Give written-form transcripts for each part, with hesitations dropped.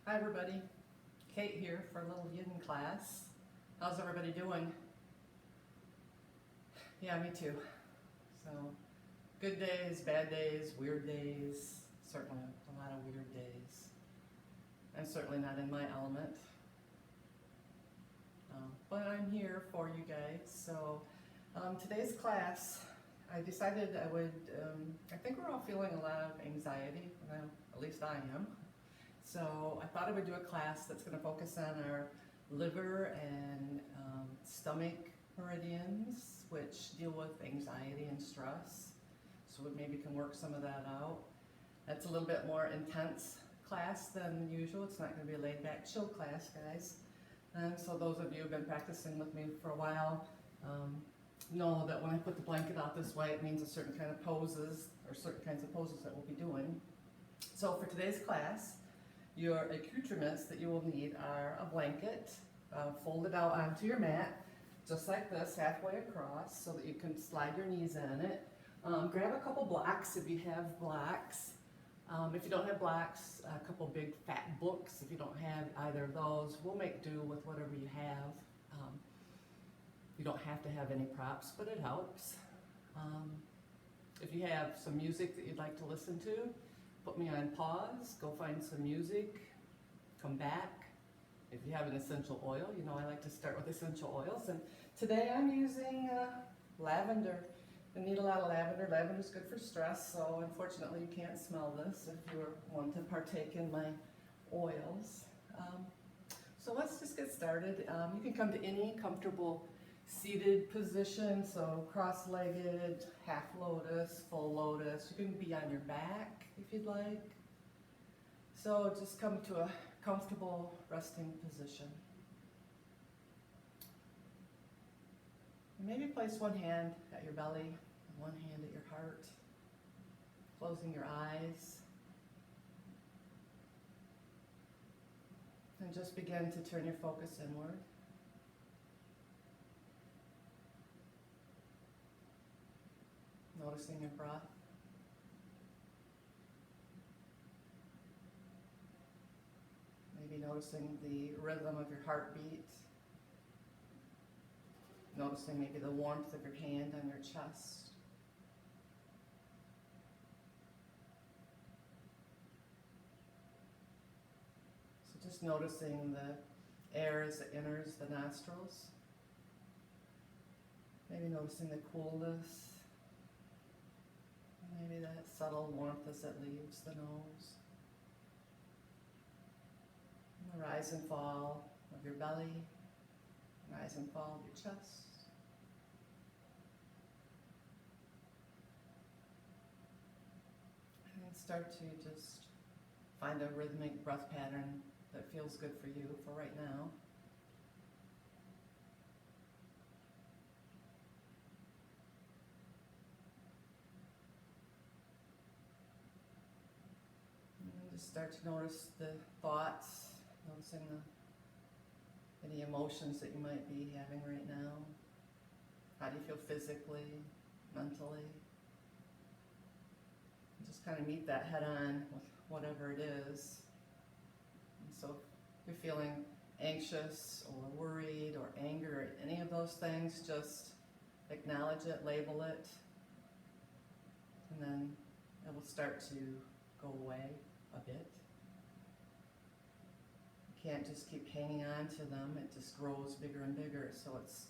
Hi everybody, Kate here for a little yin class. How's everybody doing? Yeah, me too. So, good days, bad days, weird days, certainly a lot of weird days. I'm certainly not in my element, but I'm here for you guys. So, today's class, I decided I think we're all feeling a lot of anxiety, well, at least I am. So I thought I would do a class that's going to focus on our liver and stomach meridians, which deal with anxiety and stress. So we maybe can work some of that out. That's a little bit more intense class than usual. It's not going to be a laid back, chill class, guys. And so those of you who've been practicing with me for a while know that when I put the blanket out this way, it means a certain kind of poses or certain kinds of poses that we'll be doing. So for today's class, your accoutrements that you will need are a blanket folded out onto your mat, just like this, halfway across, so that you can slide your knees in it. Grab a couple blocks if you have blocks. If you don't have blocks, a couple big fat books. If you don't have either of those, we'll make do with whatever you have. You don't have to have any props, but it helps. If you have some music that you'd like to listen to, put me on pause, go find some music, come back. If you have an essential oil, you know I like to start with essential oils. And today I'm using lavender. I need a lot of lavender. Lavender's good for stress, so unfortunately you can't smell this if you want to partake in my oils. So let's just get started. You can come to any comfortable seated position, so cross-legged, half lotus, full lotus. You can be on your back if you'd like. So just come to a comfortable resting position. And maybe place one hand at your belly and one hand at your heart, closing your eyes. And just begin to turn your focus inward. Noticing your breath. Maybe noticing the rhythm of your heartbeat. Noticing maybe the warmth of your hand on your chest. So just noticing the air as it enters the nostrils. Maybe noticing the coolness. Maybe that subtle warmth as it leaves the nose. And the rise and fall of your belly, rise and fall of your chest. And then start to just find a rhythmic breath pattern that feels good for you for right now. Just start to notice the thoughts, noticing any emotions that you might be having right now. How do you feel physically, mentally? And just kind of meet that head on with whatever it is. And so if you're feeling anxious or worried or anger, any of those things, just acknowledge it, label it, and then it will start to go away a bit. You can't just keep hanging on to them, it just grows bigger and bigger, so it's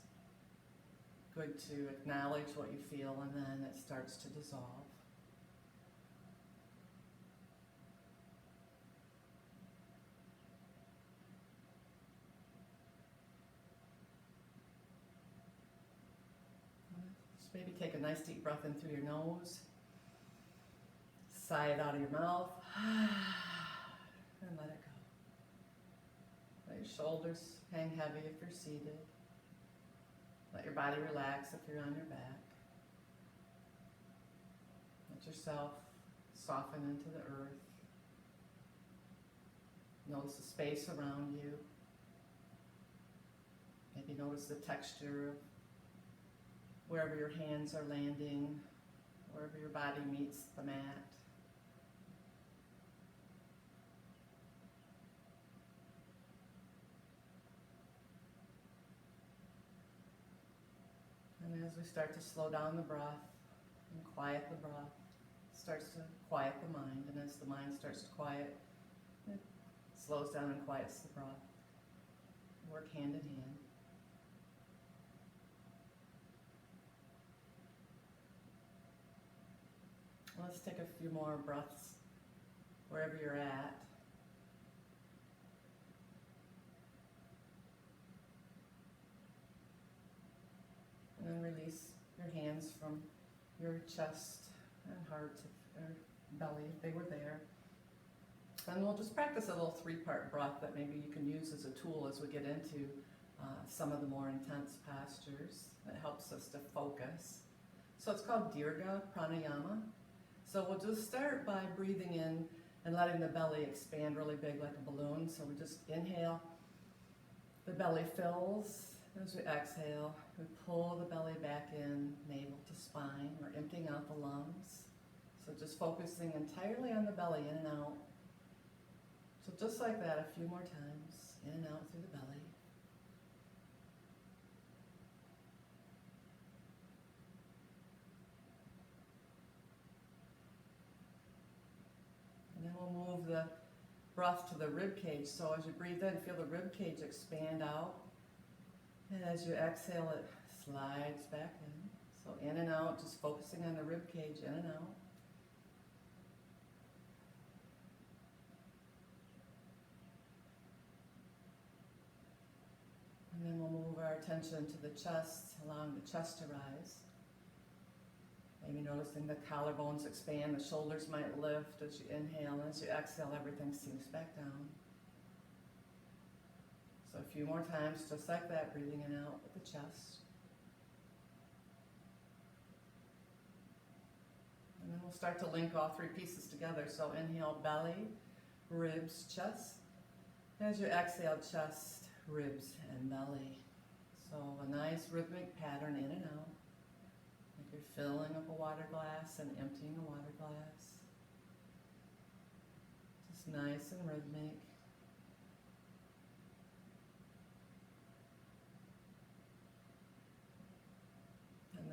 good to acknowledge what you feel and then it starts to dissolve. Just maybe take a nice deep breath in through your nose. Sigh it out of your mouth, and let it go. Let your shoulders hang heavy if you're seated. Let your body relax if you're on your back. Let yourself soften into the earth. Notice the space around you. Maybe notice the texture of wherever your hands are landing, wherever your body meets the mat. start to slow down the breath and quiet the breath. It starts to quiet the mind, and as the mind starts to quiet, it slows down and quiets the breath. Work hand in hand. Let's take a few more breaths wherever you're at. And then release your hands from your chest and heart or belly if they were there. And we'll just practice a little three-part breath that maybe you can use as a tool as we get into some of the more intense postures that helps us to focus. So it's called Dirga Pranayama. So we'll just start by breathing in and letting the belly expand really big like a balloon. So we just inhale, the belly fills. As we exhale, we pull the belly back in, navel to spine. We're emptying out the lungs. So just focusing entirely on the belly, in and out. So just like that, a few more times, in and out through the belly. And then we'll move the breath to the rib cage. So as you breathe in, feel the rib cage expand out. And as you exhale, it slides back in. So in and out, just focusing on the rib cage, in and out. And then we'll move our attention to the chest, allowing the chest to rise. Maybe noticing the collarbones expand, the shoulders might lift as you inhale, and as you exhale, everything sinks back down. So a few more times, just like that, breathing in and out with the chest. And then we'll start to link all three pieces together. So inhale, belly, ribs, chest. As you exhale, chest, ribs, and belly. So a nice rhythmic pattern in and out. Like you're filling up a water glass and emptying a water glass. Just nice and rhythmic.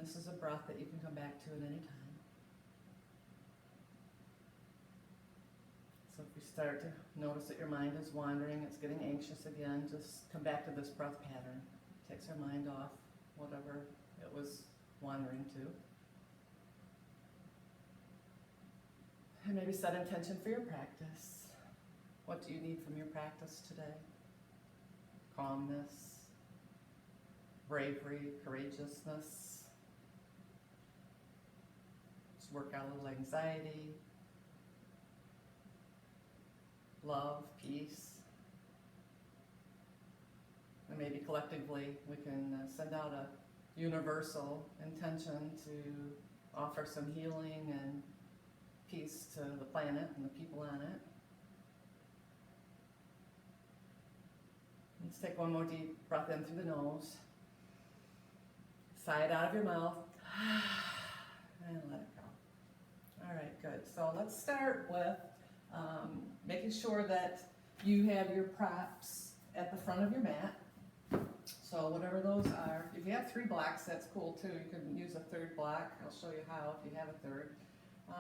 This is a breath that you can come back to at any time. So if you start to notice that your mind is wandering, it's getting anxious again, just come back to this breath pattern. It takes our mind off whatever it was wandering to. And maybe set intention for your practice. What do you need from your practice today? Calmness, bravery, courageousness. Work out a little anxiety, love, peace. And maybe collectively we can send out a universal intention to offer some healing and peace to the planet and the people on it. Let's take one more deep breath in through the nose. Sigh it out of your mouth. And let it go. All right, good. So let's start with making sure that you have your props at the front of your mat. So whatever those are. If you have 3 blocks, that's cool too. You can use a third block. I'll show you how if you have a third.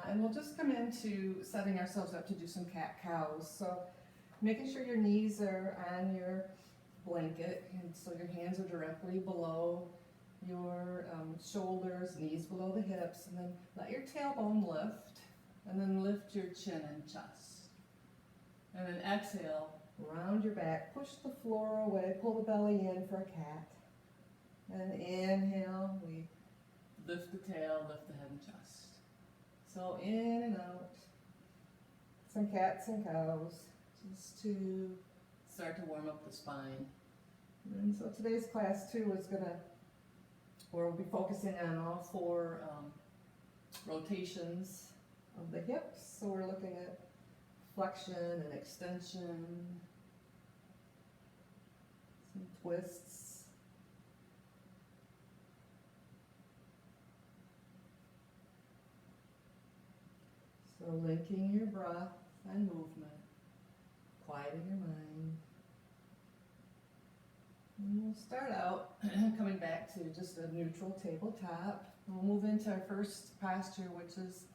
And we'll just come into setting ourselves up to do some cat-cows. So making sure your knees are on your blanket, and so your hands are directly below your shoulders, knees below the hips, and then let your tailbone lift, and then lift your chin and chest. And then exhale, round your back, push the floor away, pull the belly in for a cat. And inhale, we lift the tail, lift the head and chest. So in and out, some cats and cows, just to start to warm up the spine. And so today's class too is where we'll be focusing on all 4 rotations of the hips. So we're looking at flexion and extension, some twists. So linking your breath and movement, quieting your mind. And we'll start out coming back to just a neutral tabletop. We'll move into our first posture, which is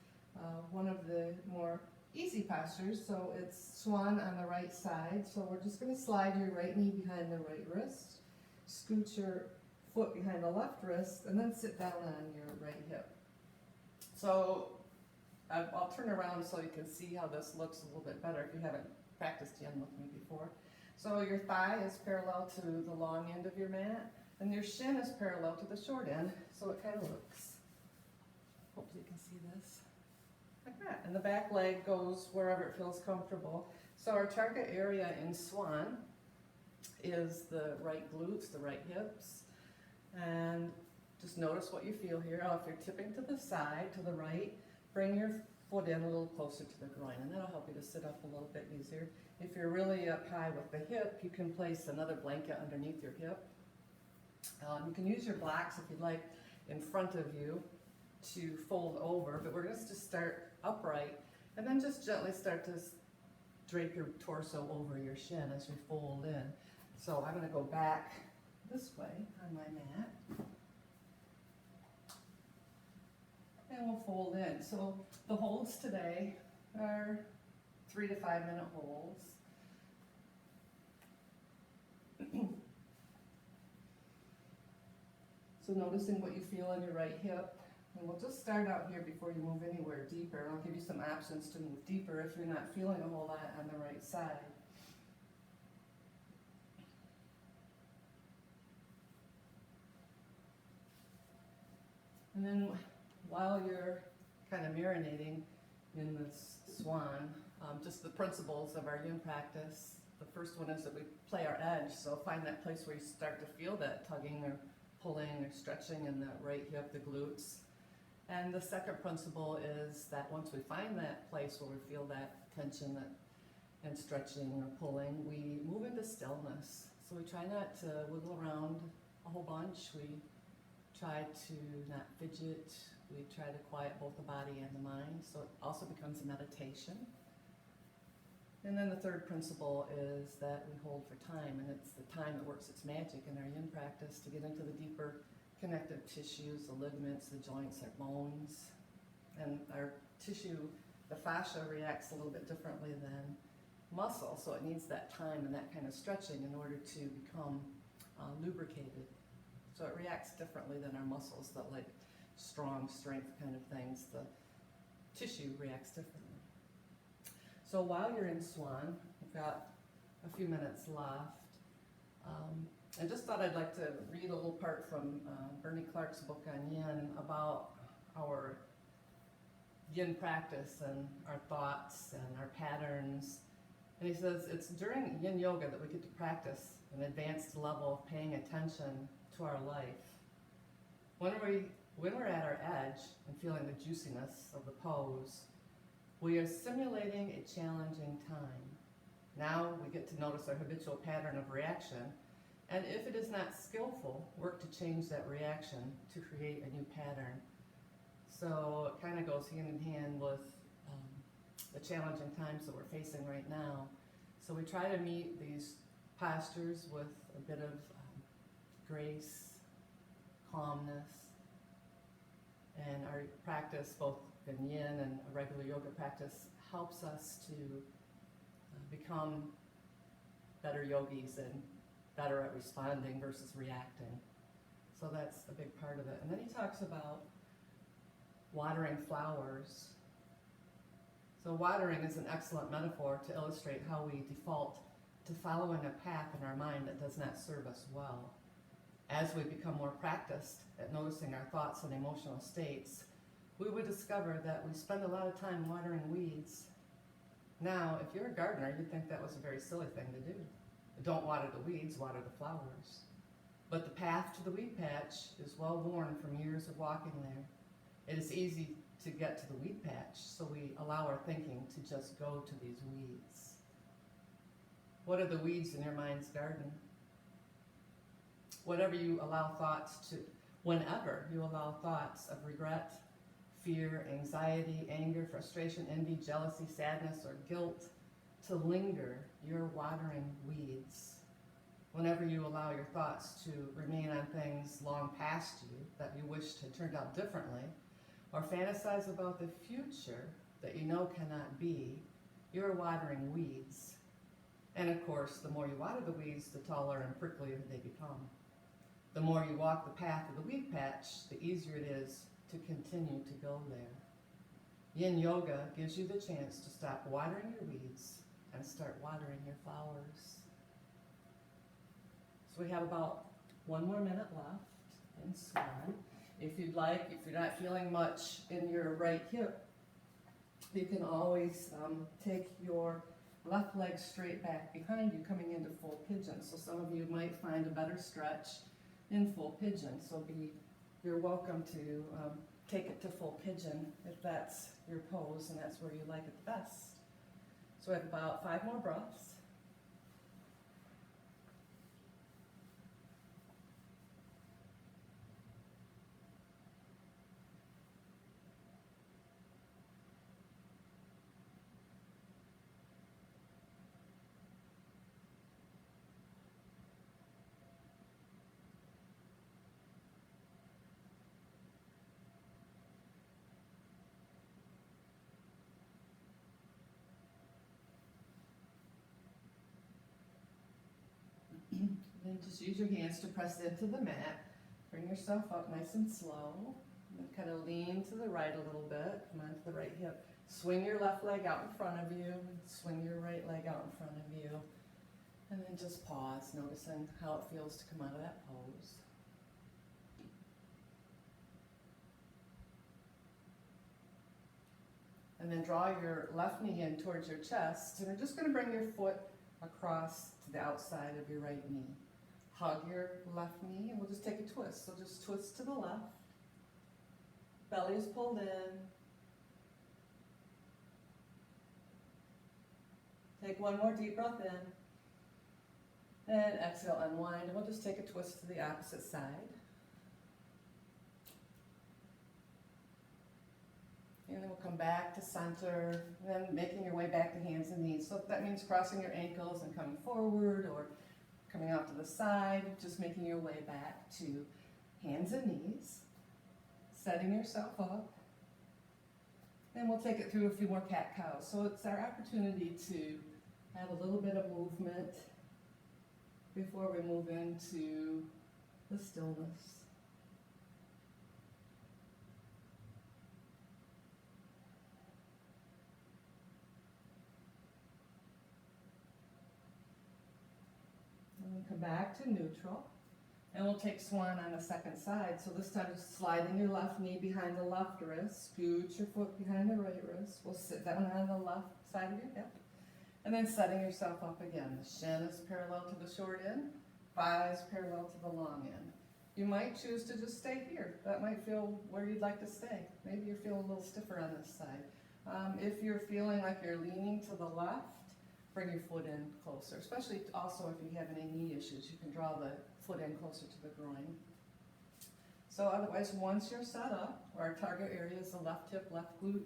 one of the more easy postures. So it's swan on the right side. So we're just going to slide your right knee behind the right wrist, scoot your foot behind the left wrist, and then sit down on your right hip. So I'll turn around so you can see how this looks a little bit better if you haven't practiced yin with me before. So your thigh is parallel to the long end of your mat, and your shin is parallel to the short end, so it kind of looks, hopefully you can see this, like that. And the back leg goes wherever it feels comfortable. So our target area in swan is the right glutes, the right hips, and just notice what you feel here. If you're tipping to the side, to the right, bring your foot in a little closer to the groin, and that'll help you to sit up a little bit easier. If you're really up high with the hip, you can place another blanket underneath your hip. You can use your blocks if you'd like in front of you to fold over, but we're going to just start upright and then just gently start to drape your torso over your shin as you fold in. So I'm going to go back this way on my mat. And we'll fold in. So the holds today are 3 to 5 minute holds. So noticing what you feel in your right hip. And we'll just start out here before you move anywhere deeper. I'll give you some options to move deeper if you're not feeling a whole lot on the right side. And then while you're kind of marinating in this swan, just the principles of our yin practice. The first one is that we play our edge, so find that place where you start to feel that tugging or pulling or stretching in the right hip, the glutes. And the second principle is that once we find that place where we feel that tension and stretching or pulling, we move into stillness. So we try not to wiggle around a whole bunch. We try to not fidget. We try to quiet both the body and the mind, so it also becomes a meditation. And then the third principle is that we hold for time, and it's the time that works its magic in our yin practice to get into the deeper connective tissues, the ligaments, the joints, our bones. And our tissue, the fascia, reacts a little bit differently than muscle, so it needs that time and that kind of stretching in order to become lubricated. So it reacts differently than our muscles that like strong strength kind of things. The tissue reacts differently. So while you're in swan, we've got a few minutes left. I just thought I'd like to read a little part from Bernie Clark's book on yin about our yin practice and our thoughts and our patterns. And he says it's during yin yoga that we get to practice an advanced level of paying attention to our life. When we're at our edge and feeling the juiciness of the pose, we are simulating a challenging time. Now we get to notice our habitual pattern of reaction, and if it is not skillful, work to change that reaction to create a new pattern. So it kind of goes hand in hand with the challenging times that we're facing right now. So we try to meet these postures with a bit of grace, calmness, and our practice, both in yin and a regular yoga practice, helps us to become better yogis and better at responding versus reacting. So that's a big part of it. And then he talks about watering flowers. So watering is an excellent metaphor to illustrate how we default to following a path in our mind that does not serve us well. As we become more practiced at noticing our thoughts and emotional states, we would discover that we spend a lot of time watering weeds. Now, if you're a gardener, you'd think that was a very silly thing to do. Don't water the weeds, water the flowers. But the path to the weed patch is well worn from years of walking there. It is easy to get to the weed patch, so we allow our thinking to just go to these weeds. What are the weeds in your mind's garden? Whenever you allow thoughts of regret, fear, anxiety, anger, frustration, envy, jealousy, sadness, or guilt to linger, you're watering weeds. Whenever you allow your thoughts to remain on things long past you that you wished had turned out differently, or fantasize about the future that you know cannot be, you are watering weeds. And of course, the more you water the weeds, the taller and pricklier they become. The more you walk the path of the weed patch, the easier it is to continue to go there. Yin Yoga gives you the chance to stop watering your weeds and start watering your flowers. So we have about 1 more minute left in Swan. If you'd like, if you're not feeling much in your right hip, you can always take your left leg straight back behind you, coming into full pigeon. So some of you might find a better stretch in full pigeon. So you're welcome to take it to full pigeon if that's your pose and that's where you like it the best. So we have about 5 more breaths. Then just use your hands to press into the mat. Bring yourself up nice and slow. And then kind of lean to the right a little bit. Come on to the right hip. Swing your left leg out in front of you. Swing your right leg out in front of you. And then just pause, noticing how it feels to come out of that pose. And then draw your left knee in towards your chest. And you're just going to bring your foot across to the outside of your right knee. Hug your left knee, and we'll just take a twist. So just twist to the left. Belly is pulled in. Take 1 more deep breath in. And exhale, unwind. And we'll just take a twist to the opposite side. And then we'll come back to center, and then making your way back to hands and knees. So if that means crossing your ankles and coming forward, or coming out to the side, just making your way back to hands and knees, setting yourself up. And we'll take it through a few more cat-cows. So it's our opportunity to have a little bit of movement before we move into the stillness. Come back to neutral, and we'll take swan on the second side. So this time just sliding your left knee behind the left wrist, scoot your foot behind the right wrist. We'll sit down on the left side of your hip, and then setting yourself up again. The shin is parallel to the short end, thighs parallel to the long end. You might choose to just stay here. That might feel where you'd like to stay. Maybe you're feeling a little stiffer on this side. If you're feeling like you're leaning to the left, bring your foot in closer, especially also if you have any knee issues. You can draw the foot in closer to the groin. So otherwise, once you're set up, our target area is the left hip, left glute,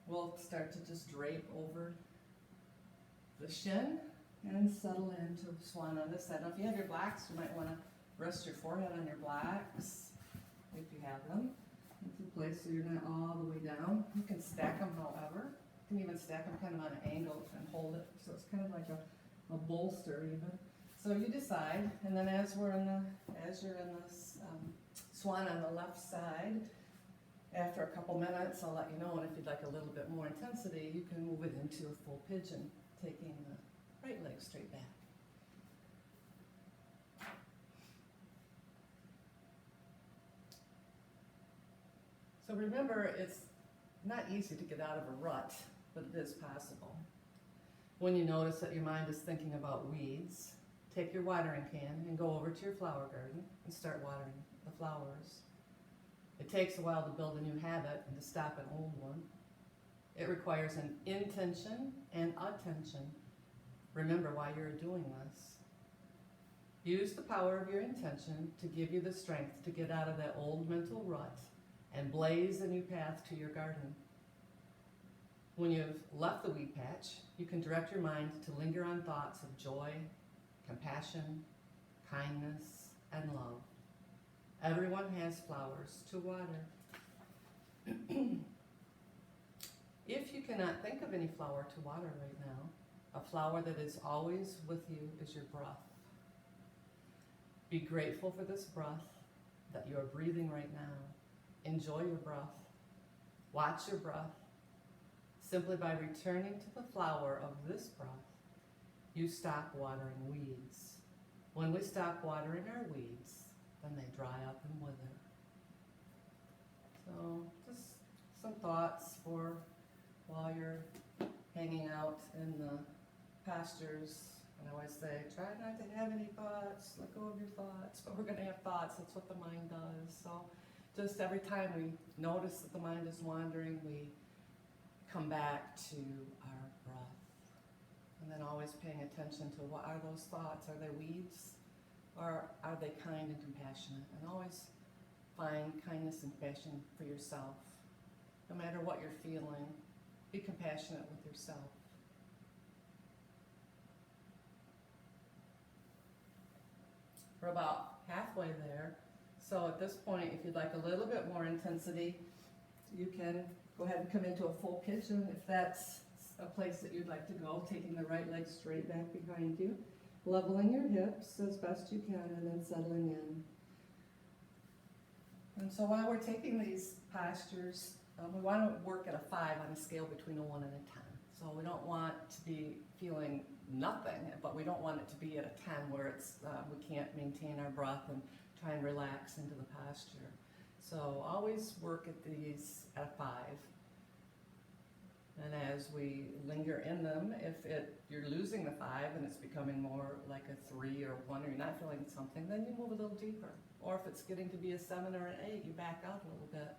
we'll start to just drape over the shin and settle into swan on this side. Now if you have your blacks, you might want to rest your forehead on your blacks, if you have them, into place so you're not all the way down. You can stack them however. You can even stack them kind of on an angle and hold it, so it's kind of like a bolster even. So you decide, and then as you're in this swan on the left side, after a couple minutes, I'll let you know, and if you'd like a little bit more intensity, you can move it into a full pigeon, taking the right leg straight back. So remember, it's not easy to get out of a rut, but it is possible. When you notice that your mind is thinking about weeds, take your watering can and go over to your flower garden and start watering the flowers. It takes a while to build a new habit and to stop an old one. It requires an intention and attention. Remember why you're doing this. Use the power of your intention to give you the strength to get out of that old mental rut and blaze a new path to your garden. When you've left the weed patch, you can direct your mind to linger on thoughts of joy, compassion, kindness, and love. Everyone has flowers to water. If you cannot think of any flower to water right now, a flower that is always with you is your breath. Be grateful for this breath that you are breathing right now. Enjoy your breath. Watch your breath. Simply by returning to the flower of this breath, you stop watering weeds. When we stop watering our weeds, then they dry up and wither. So just some thoughts for while you're hanging out in the pastures. And I always say, try not to have any thoughts, let go of your thoughts, but we're gonna have thoughts, that's what the mind does. So just every time we notice that the mind is wandering, we come back to our breath. And then always paying attention to what are those thoughts, are they weeds, or are they kind and compassionate? And always find kindness and compassion for yourself. No matter what you're feeling, be compassionate with yourself. We're about halfway there. So at this point, if you'd like a little bit more intensity, you can go ahead and come into a full pitch, and if that's a place that you'd like to go, taking the right leg straight back behind you, leveling your hips as best you can, and then settling in. And so while we're taking these postures, we want to work at a 5 on a scale between a 1 and a 10. So we don't want to be feeling nothing, but we don't want it to be at a 10 where it's we can't maintain our breath and try and relax into the posture. So always work at these at a 5. And as we linger in them, if you're losing the 5 and it's becoming more like a 3 or 1, or you're not feeling something, then you move a little deeper. Or if it's getting to be a 7 or an 8, you back out a little bit.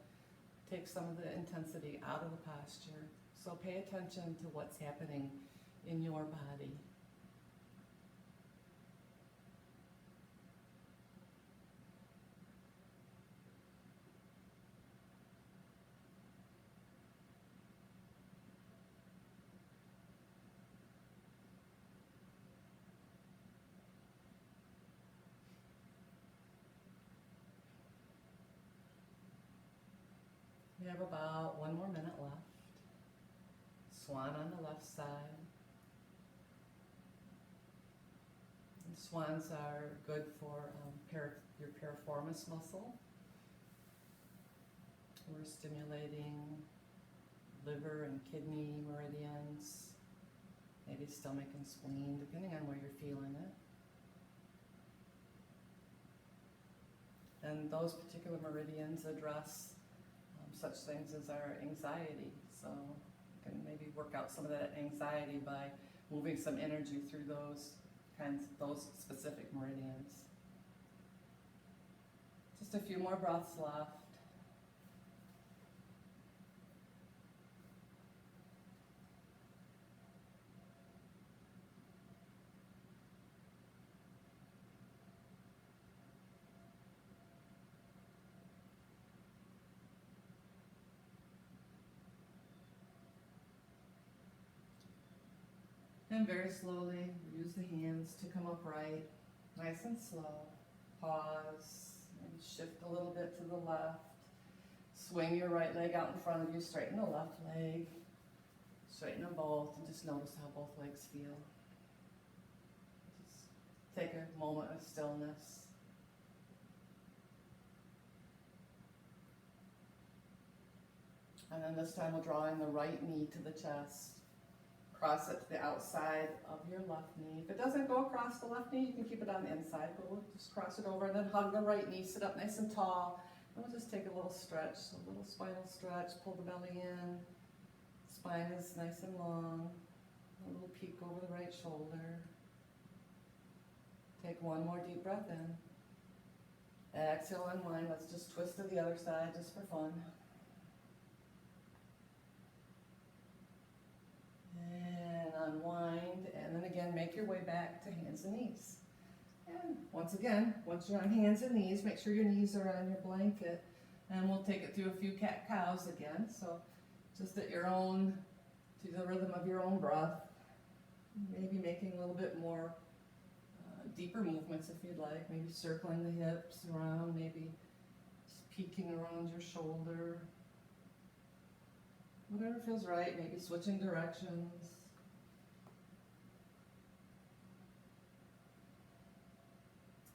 Take some of the intensity out of the posture. So pay attention to what's happening in your body. We have about 1 more minute left. Swan on the left side. And swans are good for your piriformis muscle. We're stimulating liver and kidney meridians, maybe stomach and spleen, depending on where you're feeling it. And those particular meridians address such things as our anxiety. So you can maybe work out some of that anxiety by moving some energy through those specific meridians. Just a few more breaths left. And very slowly, use the hands to come upright, nice and slow. Pause, and shift a little bit to the left. Swing your right leg out in front of you, straighten the left leg. Straighten them both, and just notice how both legs feel. Just take a moment of stillness. And then this time we'll draw in the right knee to the chest. Cross it to the outside of your left knee. If it doesn't go across the left knee, you can keep it on the inside, but we'll just cross it over and then hug the right knee, sit up nice and tall. And we'll just take a little stretch, a little spinal stretch, pull the belly in. Spine is nice and long. A little peek over the right shoulder. Take one more deep breath in. Exhale, unwind. Let's just twist to the other side just for fun. And unwind, and then again, make your way back to hands and knees. And once again, once you're on hands and knees, make sure your knees are on your blanket. And we'll take it through a few cat-cows again. So just at your own, to the rhythm of your own breath. Maybe making a little bit more deeper movements if you'd like, maybe circling the hips around, maybe just peeking around your shoulder. Whatever feels right, maybe switching directions.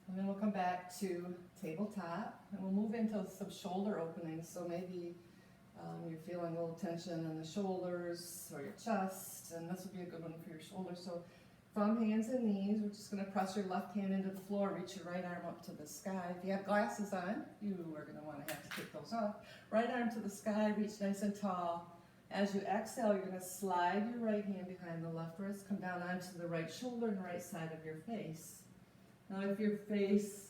And then we'll come back to tabletop, and we'll move into some shoulder openings. So maybe you're feeling a little tension in the shoulders or your chest, and this would be a good one for your shoulders. So from hands and knees, we're just going to press your left hand into the floor, reach your right arm up to the sky. If you have glasses on, you are going to want to have to take those off. Right arm to the sky, reach nice and tall. As you exhale, you're going to slide your right hand behind the left wrist, come down onto the right shoulder and right side of your face. Now if your face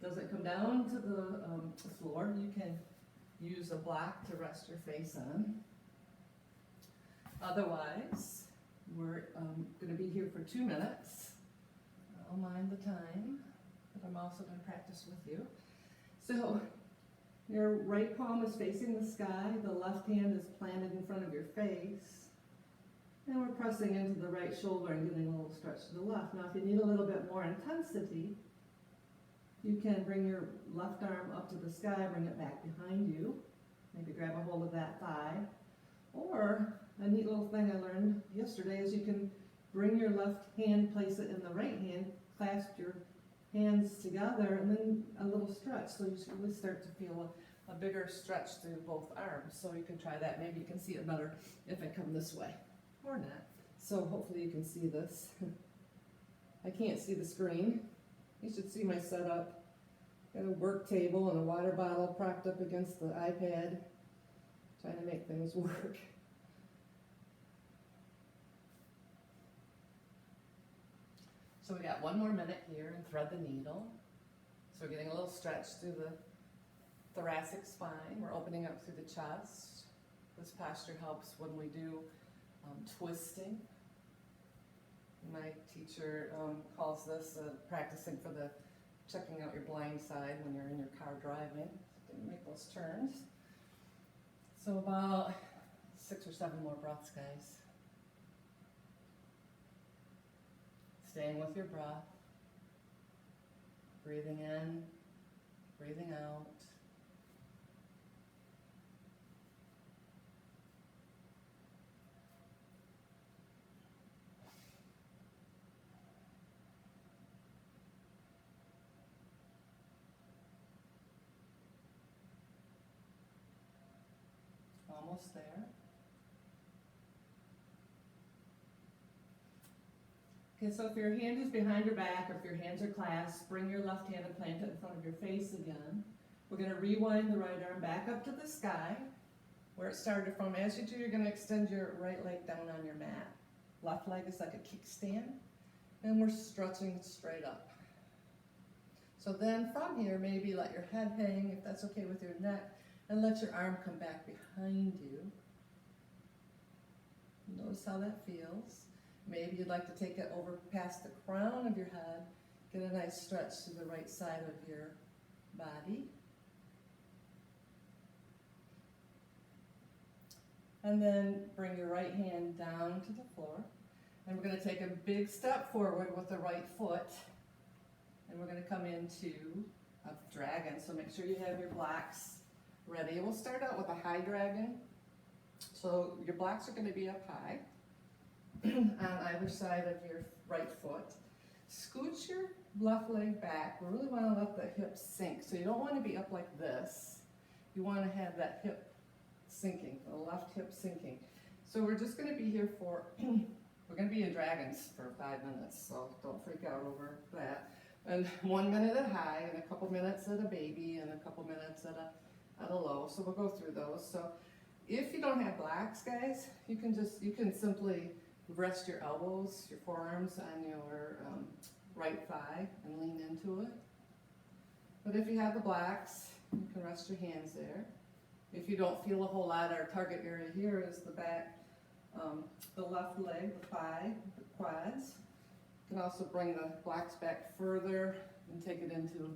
doesn't come down to the floor, you can use a block to rest your face on. Otherwise, we're going to be here for 2 minutes. I'll mind the time, but I'm also going to practice with you. So your right palm is facing the sky, the left hand is planted in front of your face, and we're pressing into the right shoulder and getting a little stretch to the left. Now if you need a little bit more intensity, you can bring your left arm up to the sky, bring it back behind you, maybe grab a hold of that thigh. Or a neat little thing I learned yesterday is you can bring your left hand, place it in the right hand, clasp your hands together, and then a little stretch. So you really start to feel a bigger stretch through both arms. So you can try that. Maybe you can see it better if I come this way or not. So hopefully you can see this. I can't see the screen. You should see my setup. Got a work table and a water bottle propped up against the iPad, trying to make things work. So we got 1 more minute here and thread the needle. So we're getting a little stretch through the thoracic spine. We're opening up through the chest. This posture helps when we do twisting. My teacher calls this practicing for the checking out your blind side when you're in your car driving. So you can make those turns. So about 6 or 7 more breaths, guys. Staying with your breath. Breathing in, breathing out. Almost there. Okay, so if your hand is behind your back or if your hands are clasped, bring your left hand and plant it in front of your face again. We're going to rewind the right arm back up to the sky, where it started from. As you do, you're going to extend your right leg down on your mat. Left leg is like a kickstand, and we're stretching straight up. So then from here, maybe let your head hang, if that's okay with your neck, and let your arm come back behind you. Notice how that feels. Maybe you'd like to take it over past the crown of your head, get a nice stretch to the right side of your body. And then bring your right hand down to the floor. And we're going to take a big step forward with the right foot. And we're going to come into a dragon. So make sure you have your blocks ready. We'll start out with a high dragon. So your blocks are going to be up high on either side of your right foot. Scooch your left leg back. We really want to let the hips sink. So you don't want to be up like this. You want to have that hip sinking, the left hip sinking. So we're just going to be here for, we're going to be in dragons for 5 minutes, so don't freak out over that. And 1 minute at high, and a couple minutes at a baby, and a couple minutes at a low. So we'll go through those. So if you don't have blocks, guys, you can simply rest your elbows, your forearms on your right thigh and lean into it. But if you have the blocks, you can rest your hands there. If you don't feel a whole lot, our target area here is the back, the left leg, the thigh, the quads. You can also bring the blocks back further and take it into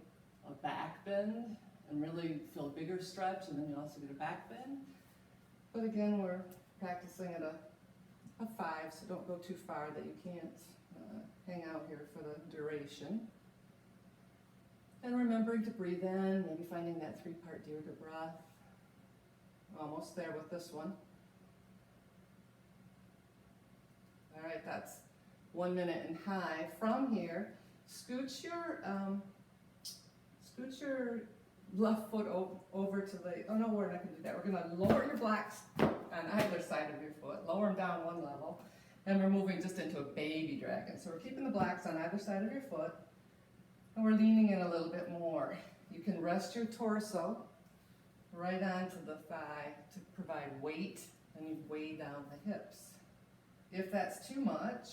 a back bend and really feel a bigger stretch, and then you also get a back bend. But again, we're practicing at a of 5, so don't go too far that you can't hang out here for the duration. And remembering to breathe in, maybe finding that 3-part Deirdre breath. Almost there with this one. All right, that's 1 minute in high. From here, scooch your left foot over to the, oh no, we're not gonna do that. We're gonna lower your blacks on either side of your foot, lower them down 1 level, and we're moving just into a baby dragon. So we're keeping the blacks on either side of your foot, and we're leaning in a little bit more. You can rest your torso right onto the thigh to provide weight, and you weigh down the hips. If that's too much,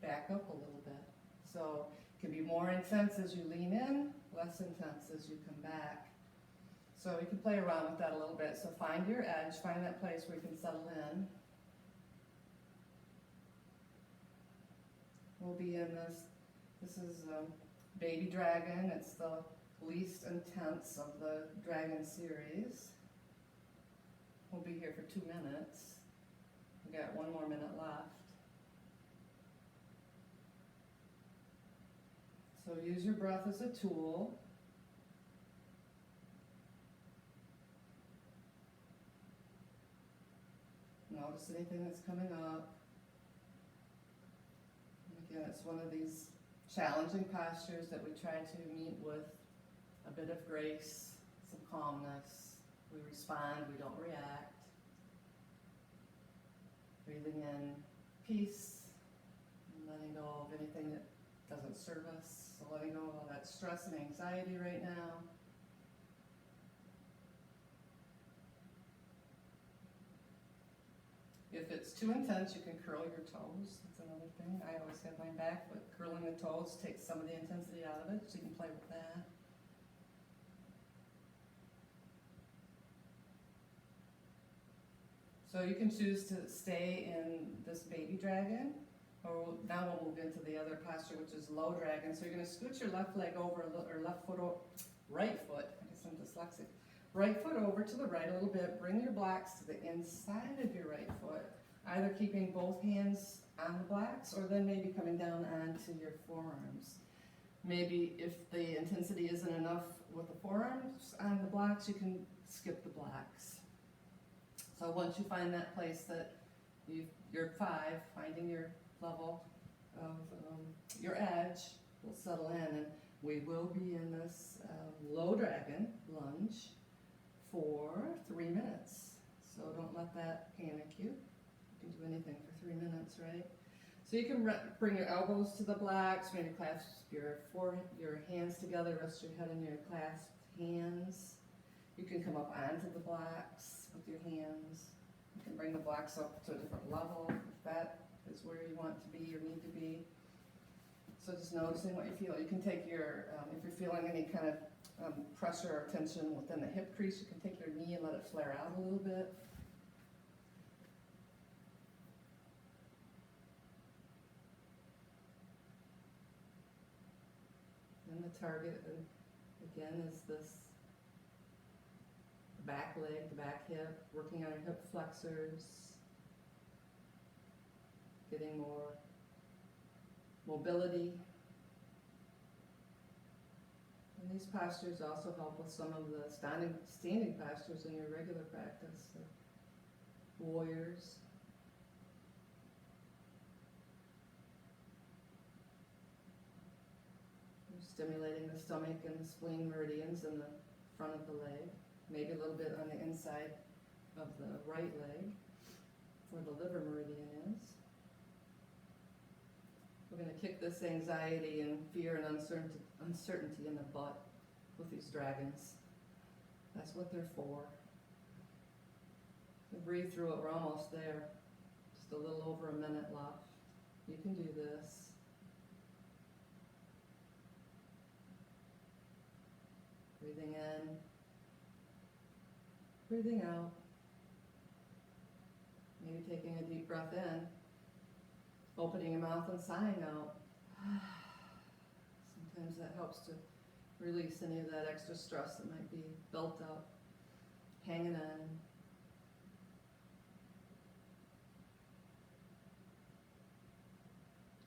back up a little bit. So it can be more intense as you lean in, less intense as you come back. So you can play around with that a little bit. So find your edge, find that place where you can settle in. We'll be in this is Baby Dragon. It's the least intense of the Dragon series. We'll be here for 2 minutes. We got 1 more minute left. So use your breath as a tool. Notice anything that's coming up. And again, it's one of these challenging postures that we try to meet with a bit of grace, some calmness. We respond, we don't react. Breathing in peace, and letting go of anything that doesn't serve us. So letting go of all that stress and anxiety right now. If it's too intense, you can curl your toes. That's another thing. I always have mine back, but curling the toes takes some of the intensity out of it, so you can play with that. So you can choose to stay in this baby dragon, or now we'll move into the other posture, which is low dragon. So you're going to scoot your left leg over, or left foot, right foot, I guess I'm dyslexic. Right foot over to the right a little bit. Bring your blacks to the inside of your right foot, either keeping both hands on the blacks, or then maybe coming down onto your forearms. Maybe if the intensity isn't enough with the forearms on the blacks, you can skip the blacks. So once you find that place that you're 5, finding your level of your edge, will settle in, and we will be in this low dragon lunge for 3 minutes. So don't let that panic you. You can do anything for 3 minutes, right? So you can bring your elbows to the blacks, maybe clasp your hands together, rest your head in your clasped hands. You can come up onto the blacks with your hands. You can bring the blacks up to a different level if that is where you want to be or need to be. So just noticing what you feel. You can take your, if you're feeling any kind of pressure or tension within the hip crease, you can take your knee and let it flare out a little bit. And the target, again, is this back leg, the back hip, working on your hip flexors, getting more mobility. And these postures also help with some of the standing postures in your regular practice, the warriors. You're stimulating the stomach and the spleen meridians in the front of the leg, maybe a little bit on the inside of the right leg, where the liver meridian is. We're going to kick this anxiety and fear and uncertainty in the butt with these dragons. That's what they're for. So breathe through it. We're almost there. Just a little over a minute left. You can do this. Breathing in. Breathing out. Maybe taking a deep breath in. Opening your mouth and sighing out. Sometimes that helps to release any of that extra stress that might be built up, hanging on.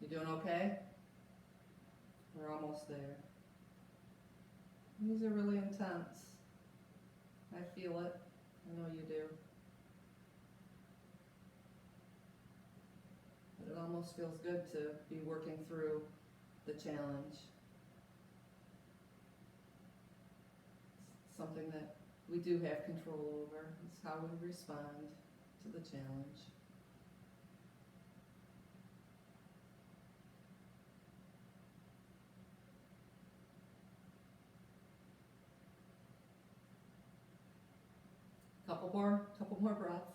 You doing okay? We're almost there. These are really intense. I feel it. I know you do. But it almost feels good to be working through the challenge. It's something that we do have control over. It's how we respond to the challenge. Couple more breaths.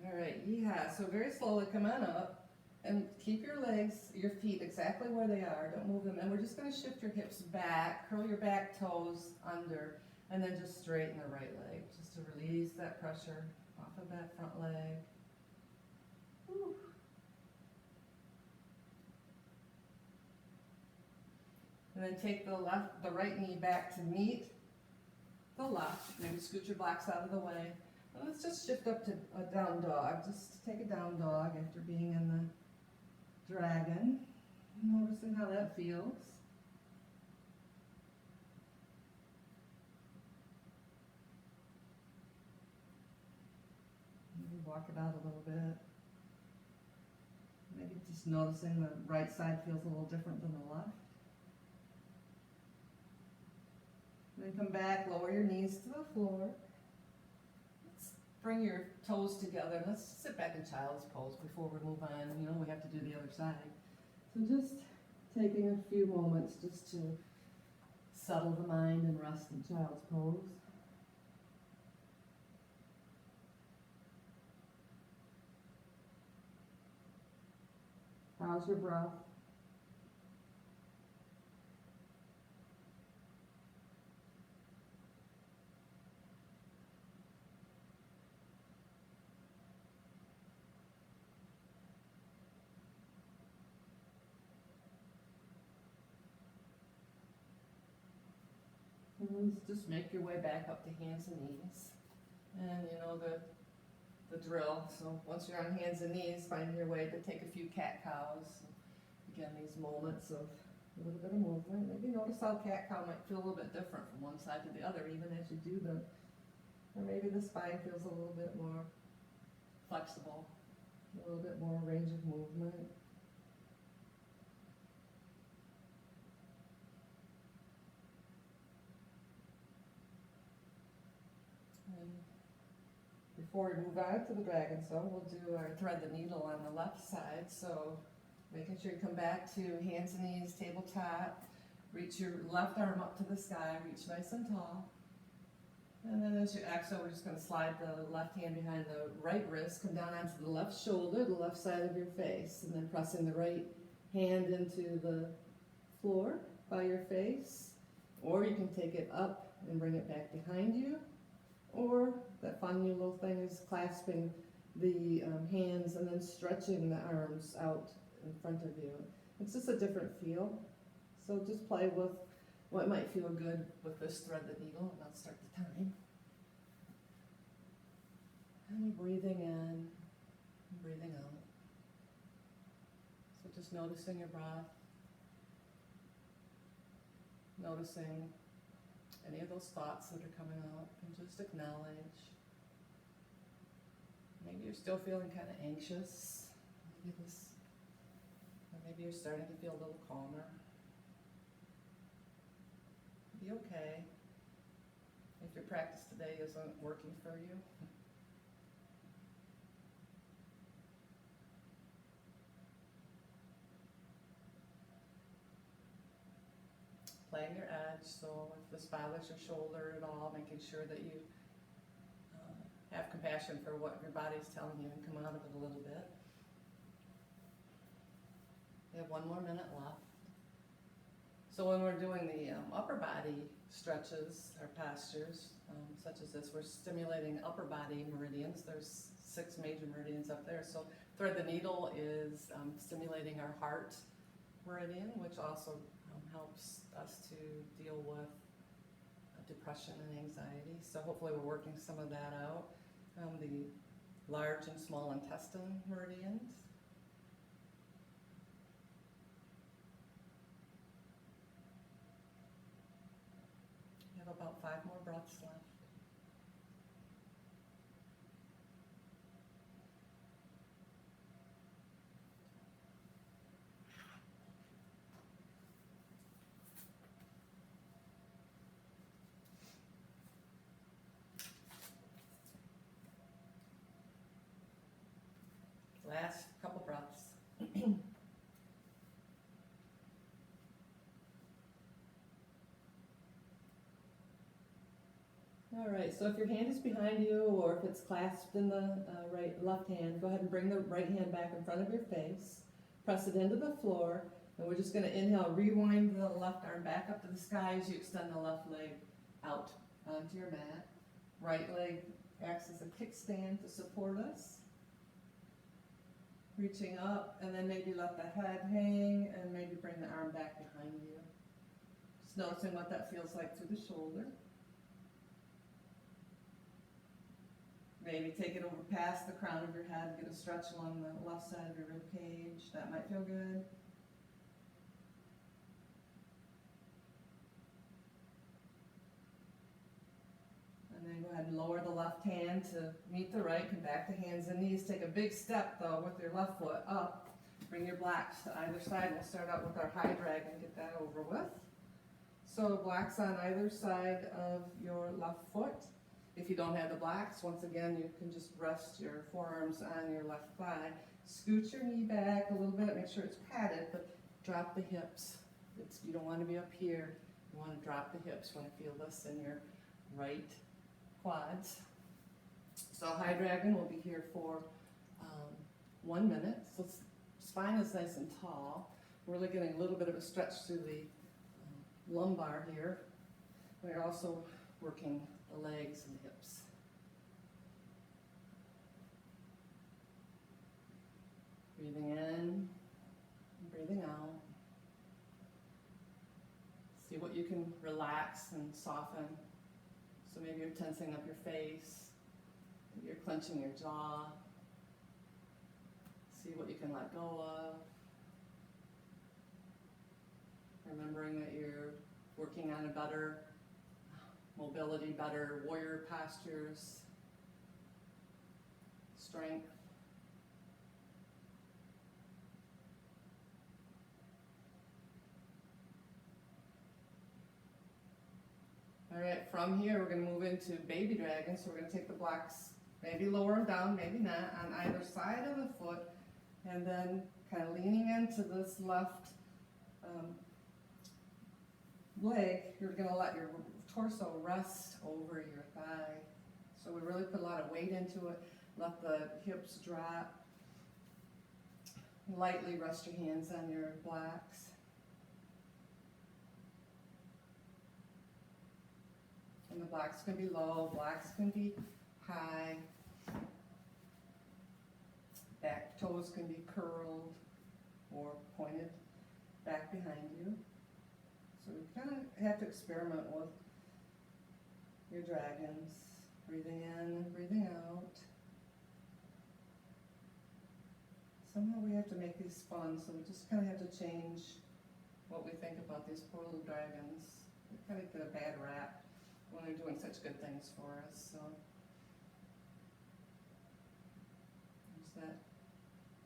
All right, yeah, so very slowly come on up and keep your legs, your feet exactly where they are, don't move them. And we're just gonna shift your hips back, curl your back toes under, and then just straighten the right leg, just to release that pressure off of that front leg. Whew. And then take the right knee back to meet the left. Maybe scoot your blocks out of the way. And let's just shift up to a down dog. Just take a down dog after being in the dragon. Noticing how that feels. Maybe walk it out a little bit. Maybe just noticing the right side feels a little different than the left. Then come back, lower your knees to the floor. Let's bring your toes together. Let's sit back in child's pose before we move on. You know, we have to do the other side. So just taking a few moments just to settle the mind and rest in child's pose. How's your breath? And just make your way back up to hands and knees. And you know the drill. So once you're on hands and knees, find your way to take a few cat cows. Again, these moments of a little bit of movement. Maybe notice how cat cow might feel a little bit different from one side to the other, even as you do them. Or maybe the spine feels a little bit more flexible, a little bit more range of movement. And before we move on to the dragon song, we'll do our thread the needle on the left side. So making sure you come back to hands and knees, tabletop. Reach your left arm up to the sky, reach nice and tall. And then as you exhale, we're just going to slide the left hand behind the right wrist, come down onto the left shoulder, the left side of your face, and then pressing the right hand into the floor by your face. Or you can take it up and bring it back behind you. Or that fun new little thing is clasping the hands and then stretching the arms out in front of you. It's just a different feel. So just play with what might feel good with this thread the needle, and I'll start the time. And breathing in, and breathing out. So just noticing your breath, noticing any of those thoughts that are coming up, and just acknowledge. Maybe you're still feeling kind of anxious. Maybe you're starting to feel a little calmer. Be okay if your practice today isn't working for you. Playing your edge, so if this bothers your shoulder at all, making sure that you have compassion for what your body's telling you and come out of it a little bit. We have 1 more minute left. So when we're doing the upper body stretches or postures, such as this, we're stimulating upper body meridians. There's 6 major meridians up there. So thread the needle is stimulating our heart meridian, which also helps us to deal with depression and anxiety. So hopefully we're working some of that out. The large and small intestine meridians. You have about 5 more breaths left. Last couple breaths. All right, so if your hand is behind you or if it's clasped in the left hand, go ahead and bring the right hand back in front of your face. Press it into the floor, and we're just going to inhale, rewind the left arm back up to the sky as you extend the left leg out onto your mat. Right leg acts as a kickstand to support us. Reaching up, and then maybe let the head hang, and maybe bring the arm back behind you. Just noticing what that feels like through the shoulder. Maybe take it over past the crown of your head, get a stretch along the left side of your rib cage. That might feel good. And then go ahead and lower the left hand to meet the right. Come back to hands and knees. Take a big step though with your left foot up. Bring your blacks to either side. We'll start out with our high drag and get that over with. So blacks on either side of your left foot. If you don't have the blacks, once again, you can just rest your forearms on your left thigh. Scoot your knee back a little bit, make sure it's padded, but drop the hips. You don't want to be up here. You want to drop the hips. You want to feel this in your right quads. So high dragon will be here for 1 minute. So spine is nice and tall. We're really getting a little bit of a stretch through the lumbar here. We're also working the legs and the hips. Breathing in, breathing out. See what you can relax and soften. So maybe you're tensing up your face, maybe you're clenching your jaw. See what you can let go of. Remembering that you're working on a better mobility, better warrior postures, strength. All right, from here we're going to move into baby dragon. So we're going to take the blocks, maybe lower them down, maybe not, on either side of the foot, and then kind of leaning into this left leg. You're going to let your torso rest over your thigh. So we really put a lot of weight into it. Let the hips drop. Lightly rest your hands on your blocks. And the blocks can be low, blocks can be high. Back toes can be curled or pointed back behind you. So we kind of have to experiment with your dragons. Breathing in and breathing out. Somehow we have to make these fun, so we just kind of have to change what we think about these poor little dragons. They kind of get a bad rap when they're doing such good things for us. So there's that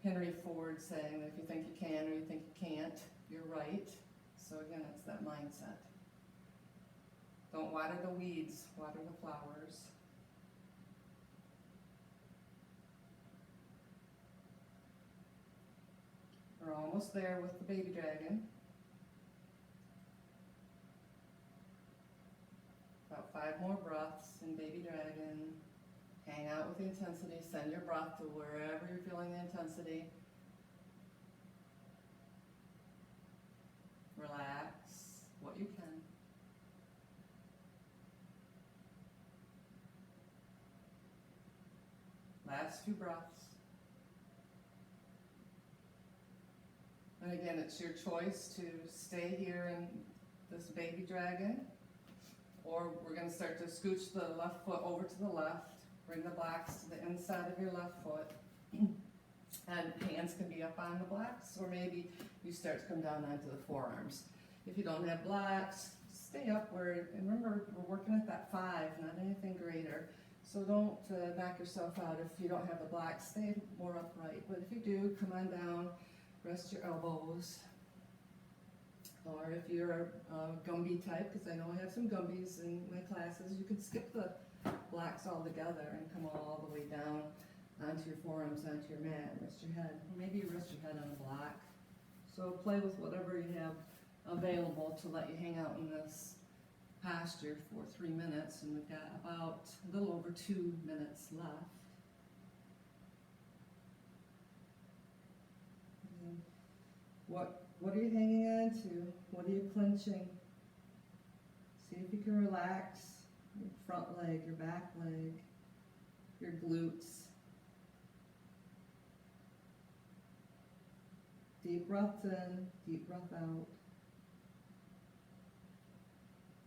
Henry Ford saying that if you think you can or you think you can't, you're right. So again, it's that mindset. Don't water the weeds, water the flowers. We're almost there with the baby dragon. About 5 more breaths in baby dragon. Hang out with the intensity. Send your breath to wherever you're feeling the intensity. Relax what you can. Last few breaths. And again, it's your choice to stay here in this baby dragon, or we're going to start to scooch the left foot over to the left, Bring the blocks to the inside of your left foot. And hands can be up on the blocks, or maybe you start to come down onto the forearms. If you don't have blocks, stay upward. And remember, we're working at that 5, not anything greater. So don't knock yourself out if you don't have the blocks. Stay more upright. But if you do, come on down, rest your elbows. Or if you're a Gumby type, because I know I have some Gumbies in my classes, you can skip the blocks altogether and come all the way down onto your forearms, onto your mat, and rest your head. Or maybe you rest your head on a block. So play with whatever you have available to let you hang out in this posture for 3 minutes, and we've got about a little over 2 minutes left. And what are you hanging on to? What are you clenching? See if you can relax your front leg, your back leg, your glutes. Deep breath in, deep breath out.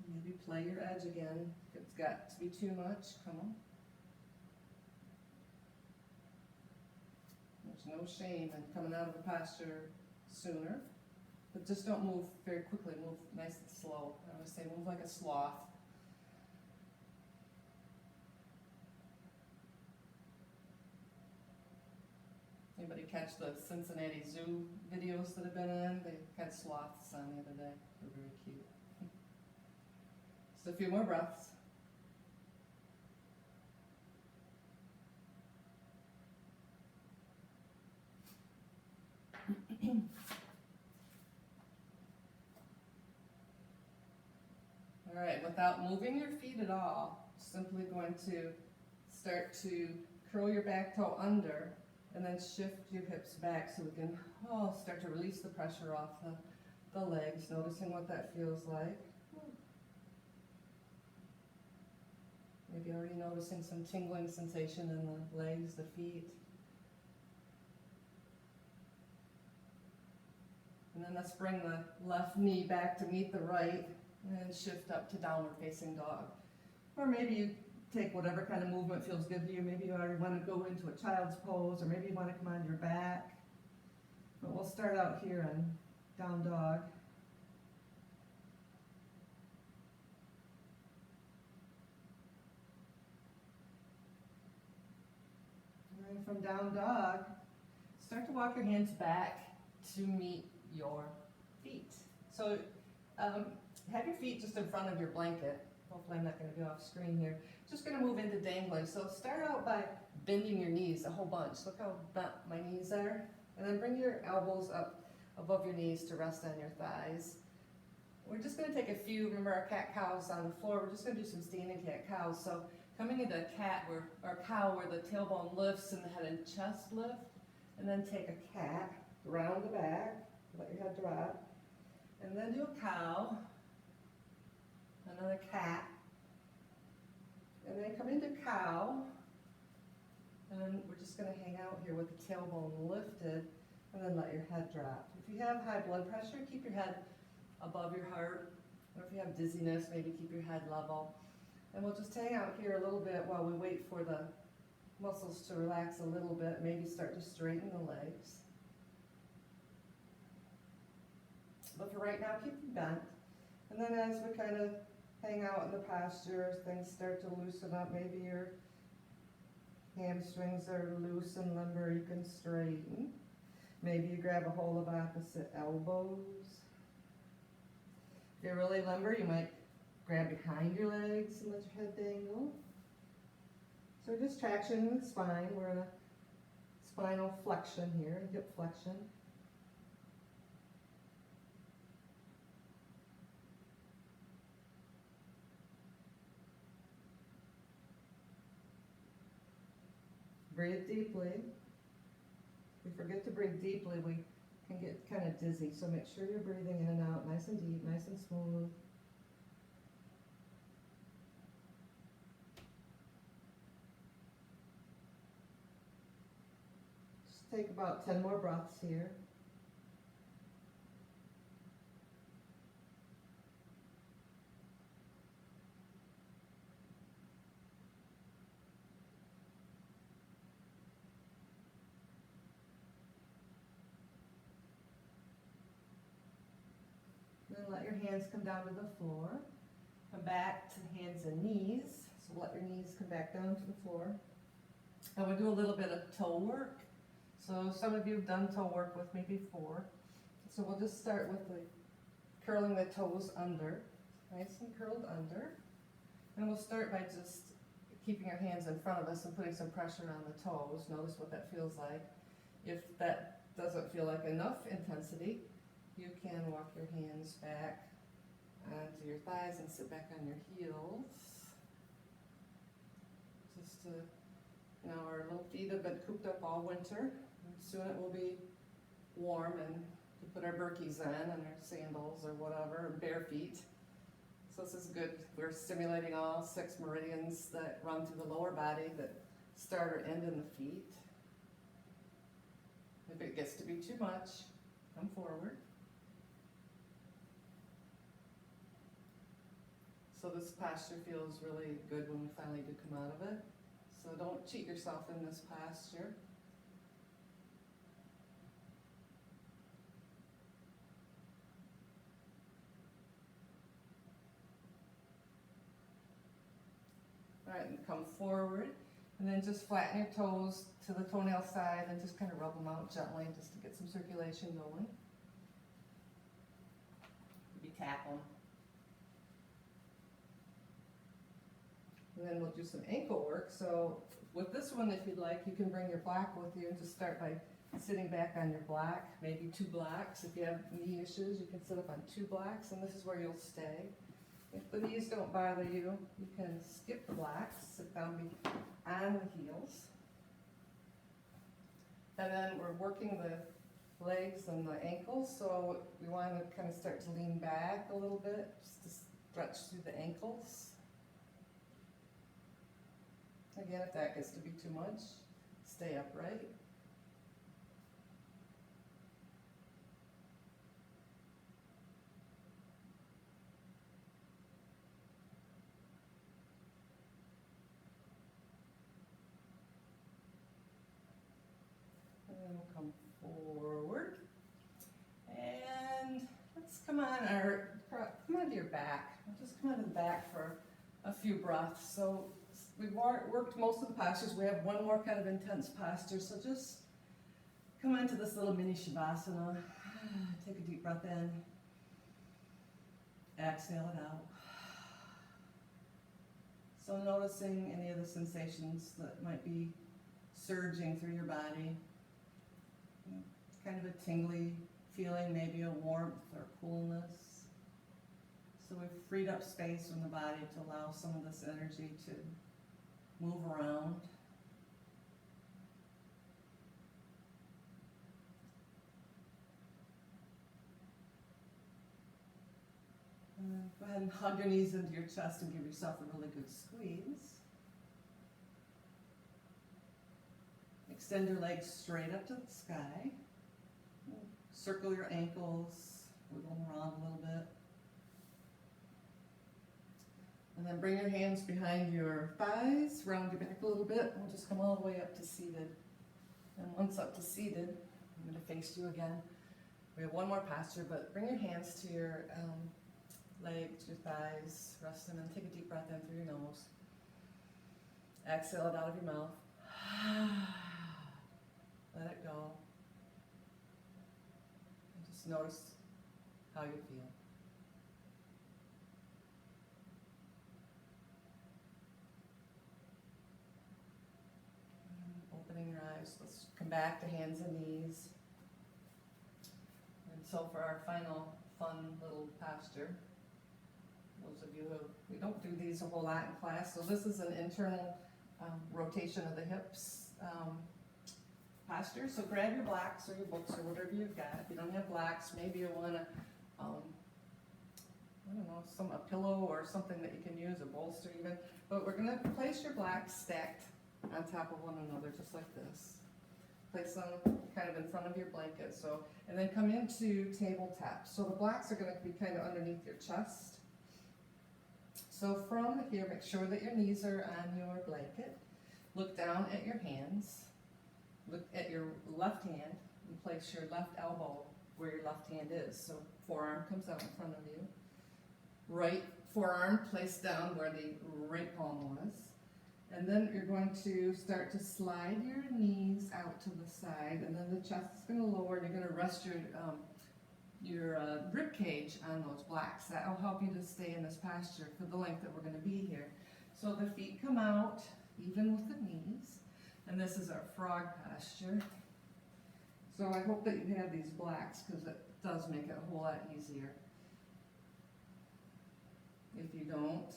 Maybe play your edge again. If it's got to be too much, come on. There's no shame in coming out of the posture sooner, but just don't move very quickly. Move nice and slow. I always say move like a sloth. Anybody catch the Cincinnati Zoo videos that have been on? They had sloths on the other day. They're very cute. Just a few more breaths. All right, without moving your feet at all, simply going to start to curl your back toe under and then shift your hips back so we can start to release the pressure off the legs, noticing what that feels like. Maybe already noticing some tingling sensation in the legs, the feet. And then let's bring the left knee back to meet the right and shift up to downward facing dog. Or maybe you take whatever kind of movement feels good to you. Maybe you already want to go into a child's pose, or maybe you want to come on your back. But we'll start out here on down dog. And then from down dog, start to walk your hands back to meet your feet. So have your feet just in front of your blanket. Hopefully I'm not going to be off screen here. Just going to move into dangling. So start out by bending your knees a whole bunch. Look how bent my knees are. And then bring your elbows up above your knees to rest on your thighs. We're just going to take a few, remember our cat-cows on the floor, we're just going to do some standing cat-cows. So coming into cat, or cow, where the tailbone lifts and the head and chest lift. And then take a cat, round the back, let your head drop. And then do a cow, another cat, and then come into cow, and we're just going to hang out here with the tailbone lifted, and then let your head drop. If you have high blood pressure, keep your head above your heart, or if you have dizziness, maybe keep your head level. And we'll just hang out here a little bit while we wait for the muscles to relax a little bit, maybe start to straighten the legs. But for right now, keep them bent. And then as we kind of hang out in the posture, things start to loosen up. Maybe your hamstrings are loose and limber, you can straighten. Maybe you grab a hold of opposite elbows. If you're really limber, you might grab behind your legs and let your head dangle. So just traction in the spine. We're in a spinal flexion here, hip flexion. Breathe deeply. If we forget to breathe deeply, we can get kind of dizzy. So make sure you're breathing in and out nice and deep, nice and smooth. Just take about 10 more breaths here. your hands come down to the floor. Come back to hands and knees. So let your knees come back down to the floor. And we'll do a little bit of toe work. So some of you have done toe work with me before. So we'll just start with the curling the toes under, nice and curled under. And we'll start by just keeping your hands in front of us and putting some pressure on the toes. Notice what that feels like. If that doesn't feel like enough intensity, you can walk your hands back onto your thighs and sit back on your heels. Just to, you know, our little feet have been cooped up all winter. Soon it will be warm and we put our Birkies on and our sandals or whatever, and bare feet. So this is good. We're stimulating all 6 meridians that run through the lower body that start or end in the feet. If it gets to be too much, come forward. So this posture feels really good when we finally do come out of it. So don't cheat yourself in this posture. All right, and come forward, and then just flatten your toes to the toenail side and just kind of rub them out gently just to get some circulation going. Maybe tap them. And then we'll do some ankle work. So with this one, if you'd like, you can bring your black with you and just start by sitting back on your black, maybe 2 blacks. If you have knee issues, you can sit up on 2 blacks, and this is where you'll stay. If the knees don't bother you, you can skip the blacks, sit down on the heels. And then we're working the legs and the ankles, so we want to kind of start to lean back a little bit, just to stretch through the ankles. Again, if that gets to be too much, stay upright. And then we'll come forward. And let's come on to your back. Just come onto the back for a few breaths. So we've worked most of the postures. We have one more kind of intense posture, so just come into this little mini Shavasana. Take a deep breath in. Exhale it out. So noticing any of the sensations that might be surging through your body. Kind of a tingly feeling, maybe a warmth or coolness. So we've freed up space in the body to allow some of this energy to move around. And then go ahead and hug your knees into your chest and give yourself a really good squeeze. Extend your legs straight up to the sky. Circle your ankles, wiggle them around a little bit. And then bring your hands behind your thighs, round your back a little bit, and we'll just come all the way up to seated. And once up to seated, I'm going to face you again. We have one more posture, but bring your hands to your legs, your thighs, rest them, and take a deep breath in through your nose. Exhale it out of your mouth. Let it go. And just notice how you feel. Opening your eyes. Let's come back to hands and knees. And so for our final fun little posture, those of you who, we don't do these a whole lot in class, so this is an internal rotation of the hips posture. So grab your blacks or your books or whatever you've got. If you don't have blacks, maybe you want to, I don't know, a pillow or something that you can use, a bolster even. But we're going to place your blacks stacked on top of one another, just like this. Place them kind of in front of your blanket. So, and then come into tabletop. So the blacks are going to be kind of underneath your chest. So from here, make sure that your knees are on your blanket. Look down at your hands. Look at your left hand and place your left elbow where your left hand is. So forearm comes out in front of you. right forearm placed down where the right palm was. And then you're going to start to slide your knees out to the side, and then the chest is going to lower, and you're going to rest your rib cage on those blocks. That will help you to stay in this posture for the length that we're going to be here. So the feet come out even with the knees, and this is our frog posture. So I hope that you have these blocks, because it does make it a whole lot easier. If you don't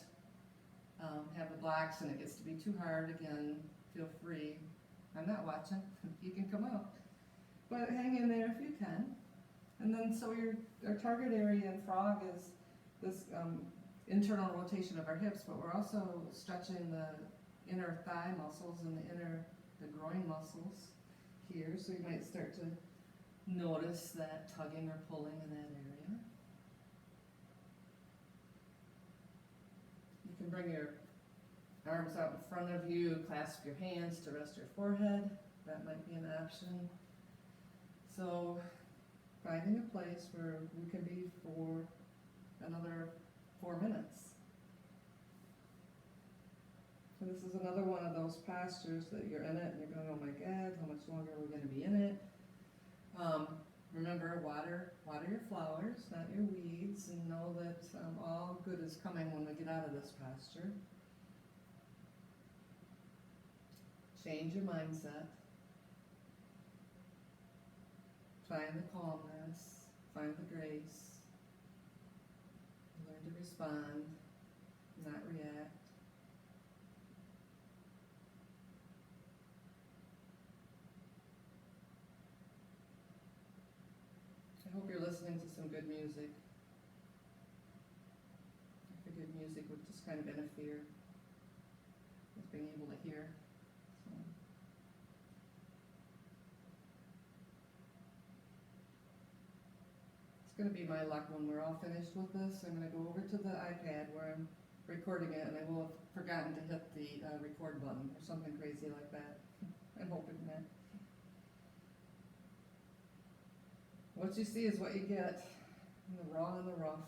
have the blocks and it gets to be too hard, again, feel free. I'm not watching. You can come out. But hang in there if you can. And then so our target area in frog is this internal rotation of our hips, but we're also stretching the inner thigh muscles and the groin muscles here. So you might start to notice that tugging or pulling in that area. You can bring your arms out in front of you, clasp your hands to rest your forehead. That might be an option. So finding a place where we can be for another 4 minutes. So this is another one of those postures that you're in it and you're going, oh my God, how much longer are we going to be in it? Remember, water your flowers, not your weeds, and know that all good is coming when we get out of this posture. Change your mindset. Find the calmness, find the grace. Learn to respond, not react. I hope you're listening to some good music. If good music would just kind of interfere with being able to hear. So. It's going to be my luck when we're all finished with this. I'm going to go over to the iPad where I'm recording it, and I will have forgotten to hit the record button or something crazy like that. I'm hoping that. What you see is what you get, in the raw and the rough.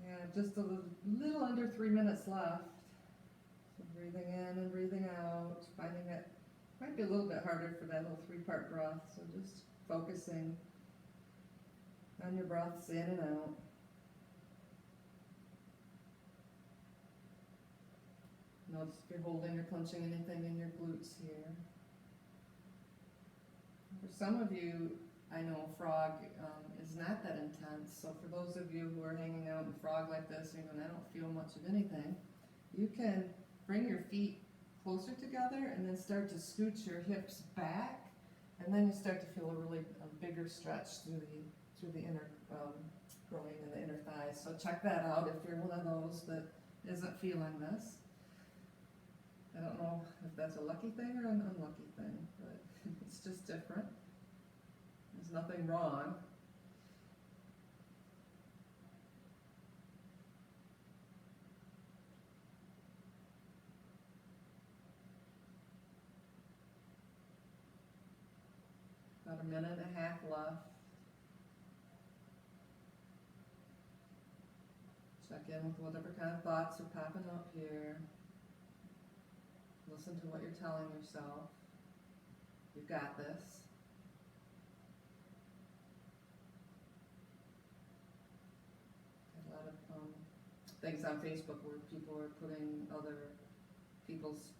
Yeah, just a little under 3 minutes left. So breathing in and breathing out, finding it might be a little bit harder for that little 3-part breath, so just focusing on your breaths in and out. Notice if you're holding or clenching anything in your glutes here. For some of you, I know frog is not that intense, so for those of you who are hanging out in frog like this and going, I don't feel much of anything, you can bring your feet closer together and then start to scooch your hips back, and then you start to feel a bigger stretch through the inner groin and the inner thighs. So check that out if you're one of those that isn't feeling this. I don't know if that's a lucky thing or an unlucky thing, but it's just different. There's nothing wrong. About 1.5 minutes left. Check in with whatever kind of thoughts are popping up here. Listen to what you're telling yourself. You've got this. Got a lot of things on Facebook where people are putting other people's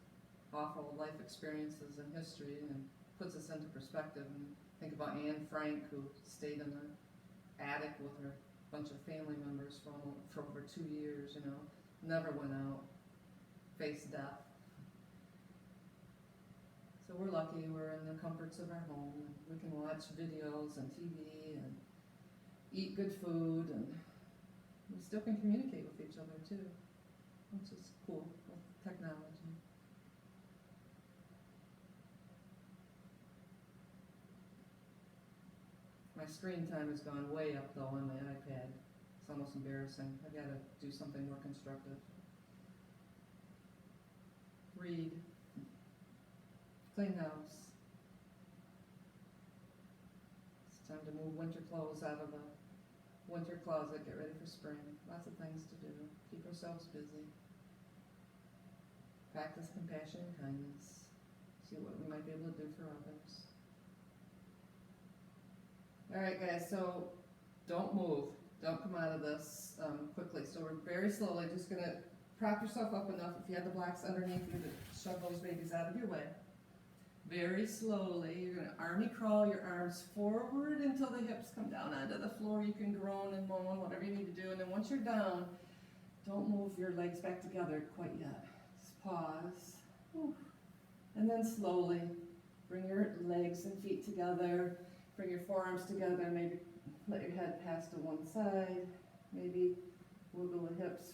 awful life experiences and history, and puts us into perspective. And think about Anne Frank, who stayed in the attic with her bunch of family members for over 2 years, never went out, faced death. So we're lucky we're in the comforts of our home, and we can watch videos and TV and eat good food, and we still can communicate with each other too, which is cool with technology. My screen time has gone way up though on my iPad. It's almost embarrassing. I gotta do something more constructive. Read. Clean house. Time to move winter clothes out of the winter closet, get ready for spring. Lots of things to do. Keep ourselves busy. Practice compassion and kindness. See what we might be able to do for others. Alright guys, so don't move. Don't come out of this quickly. So we're very slowly just going to prop yourself up enough, if you have the blocks underneath you, to shove those babies out of your way. Very slowly, you're going to army crawl your arms forward until the hips come down onto the floor. You can groan and moan, whatever you need to do. And then once you're down, don't move your legs back together quite yet. Just pause. Whew. And then slowly bring your legs and feet together. Bring your forearms together. Maybe let your head pass to one side. Maybe wiggle the hips,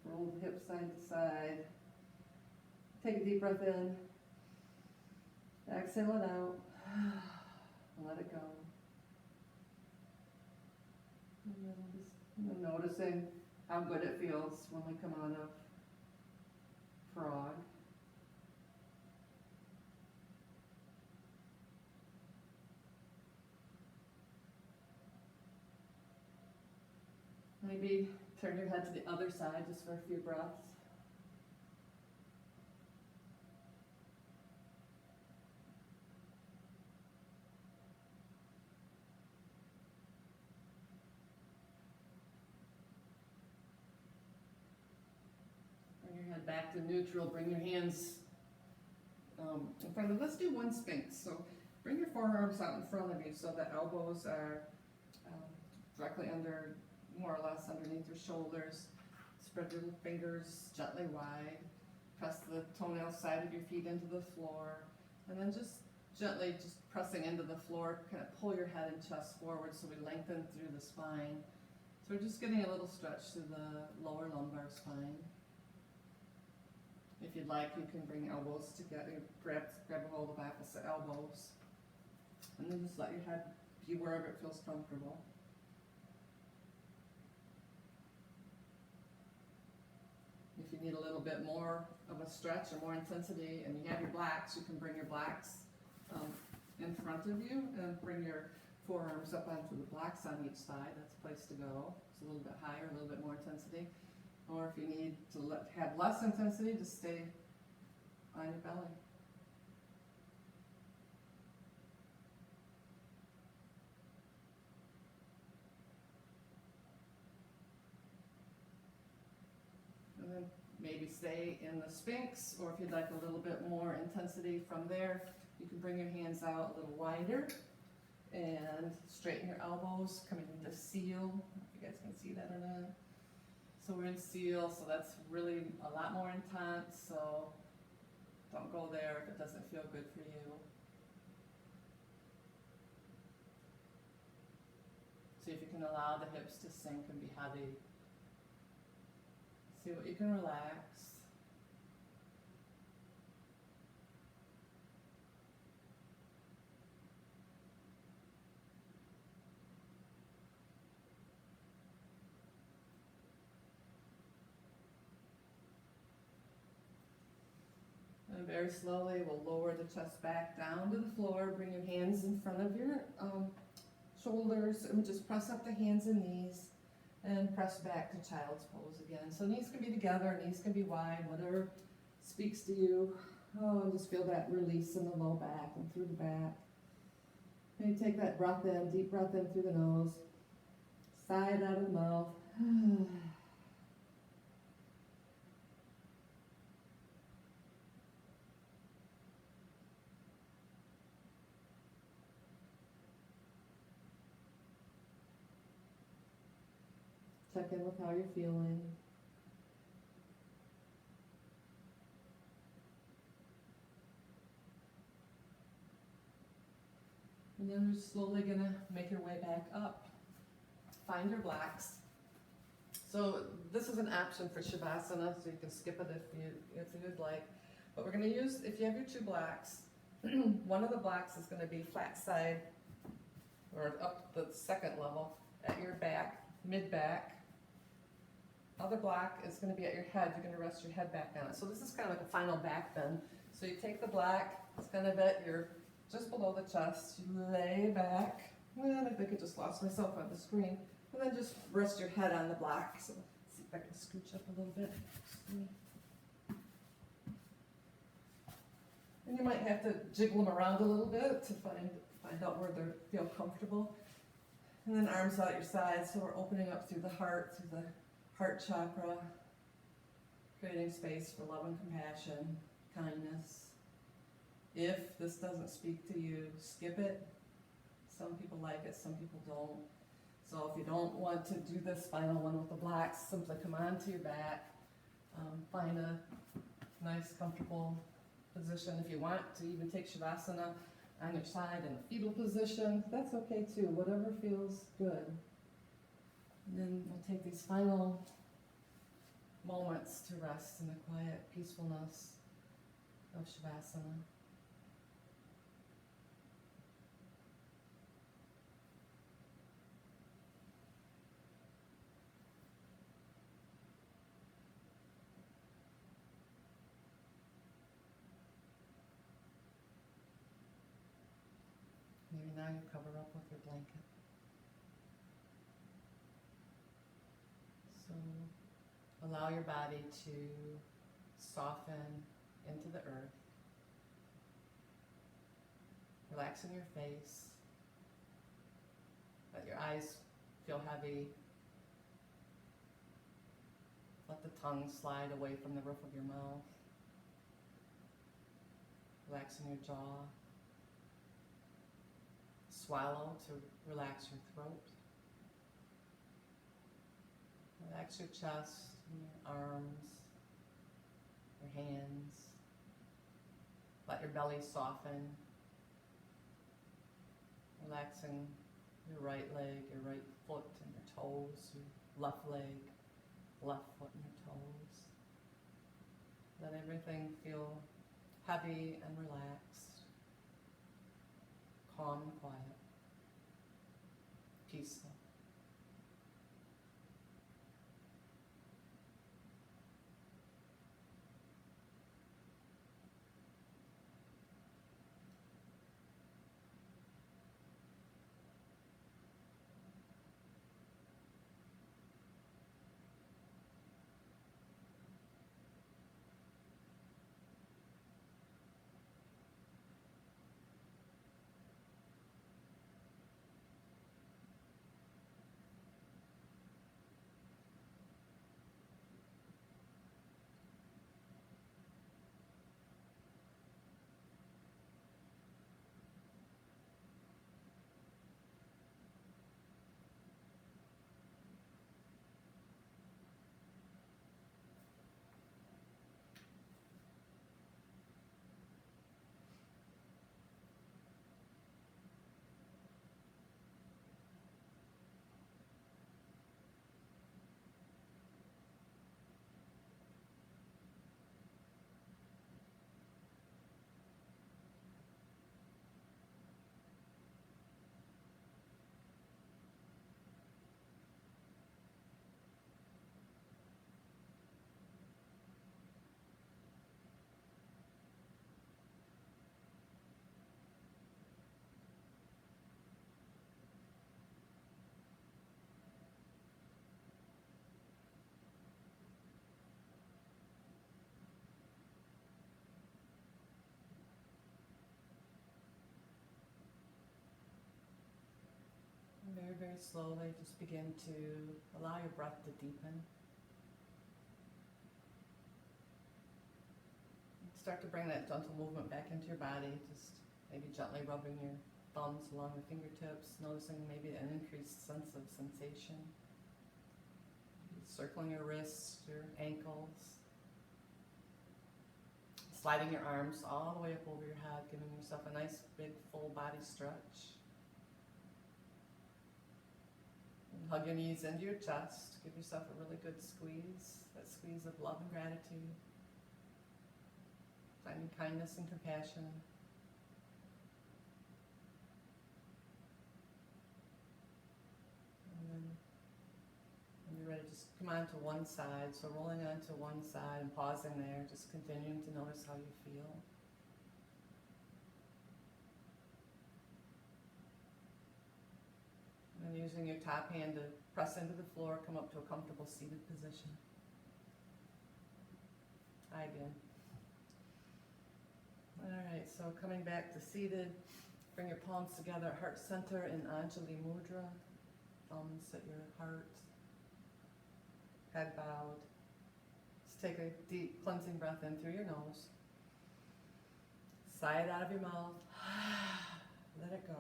roll the hips side to side. Take a deep breath in. Exhale it out. Let it go. And then just noticing how good it feels when we come out of frog. Maybe turn your head to the other side just for a few breaths. Bring your head back to neutral. Bring your hands in front of, let's do one Sphinx. So bring your forearms out in front of you so the elbows are directly under, more or less underneath your shoulders. Spread your fingers gently wide. Press the toenail side of your feet into the floor. And then just gently just pressing into the floor, kind of pull your head and chest forward so we lengthen through the spine. So we're just getting a little stretch through the lower lumbar spine. If you'd like, you can bring elbows together, grab a hold of opposite elbows. And then just let your head be wherever it feels comfortable. If you need a little bit more of a stretch or more intensity and you have your blacks, you can bring your blacks in front of you and bring your forearms up onto the blacks on each side. That's a place to go. It's a little bit higher, a little bit more intensity. Or if you need to have less intensity, just stay on your belly. And then maybe stay in the Sphinx, or if you'd like a little bit more intensity from there, you can bring your hands out a little wider and straighten your elbows, coming into seal. I don't know if you guys can see that or not. So we're in seal, so that's really a lot more intense, so don't go there if it doesn't feel good for you. See if you can allow the hips to sink and be heavy. See what you can relax. And very slowly, we'll lower the chest back down to the floor. Bring your hands in front of your shoulders and just press up the hands and knees and press back to child's pose again. So knees can be together, knees can be wide, whatever speaks to you. Oh, and just feel that release in the low back and through the back. Maybe take that breath in, deep breath in through the nose, sigh it out of the mouth. Check in with how you're feeling. And then you're slowly gonna make your way back up. Find your blacks. So this is an option for Shavasana, so you can skip it if you'd like. But we're gonna use, if you have your two blacks, one of the blocks is gonna be flat side, or up the second level at your back, mid-back. Other block is going to be at your head. You're going to rest your head back on it. So this is kind of like a final back bend. So you take the black, it's kind of at your, just below the chest. You lay back, And I think I just lost myself on the screen. And then just rest your head on the block. So let's see if I can scooch up a little bit. And you might have to jiggle them around a little bit to find out where they feel comfortable. And then arms out your sides, so we're opening up through the heart chakra, creating space for love and compassion, kindness. If this doesn't speak to you, skip it. Some people like it, some people don't. So if you don't want to do this final one with the blocks, simply come onto your back. Find a nice, comfortable position. If you want to even take Shavasana on your side in a fetal position, that's okay too, whatever feels good. And then we'll take these final moments to rest in the quiet peacefulness of Shavasana. Maybe now you cover up with your blanket. So allow your body to soften into the earth. Relaxing your face. Let your eyes feel heavy. Let the tongue slide away from the roof of your mouth. Relaxing your jaw. Swallow to relax your throat. Relax your chest, and your arms, your hands. Let your belly soften. Relaxing your right leg, your right foot and your toes, your left leg, left foot and your toes. Let everything feel heavy and relaxed, calm and quiet, peaceful. Very, very slowly, just begin to allow your breath to deepen. Start to bring that gentle movement back into your body, just maybe gently rubbing your thumbs along the fingertips, noticing maybe an increased sense of sensation. Circling your wrists, your ankles. Sliding your arms all the way up over your head, giving yourself a nice big full body stretch. And hug your knees into your chest. Give yourself a really good squeeze, that squeeze of love and gratitude. Finding kindness and compassion. And then when you're ready, just come on to one side. So rolling onto one side and pausing there, just continuing to notice how you feel. and using your top hand to press into the floor, come up to a comfortable seated position. I did. Alright, so coming back to seated, bring your palms together at heart center in Anjali Mudra. Thumbs at your heart. Head bowed. Just take a deep cleansing breath in through your nose. Sigh it out of your mouth. Let it go.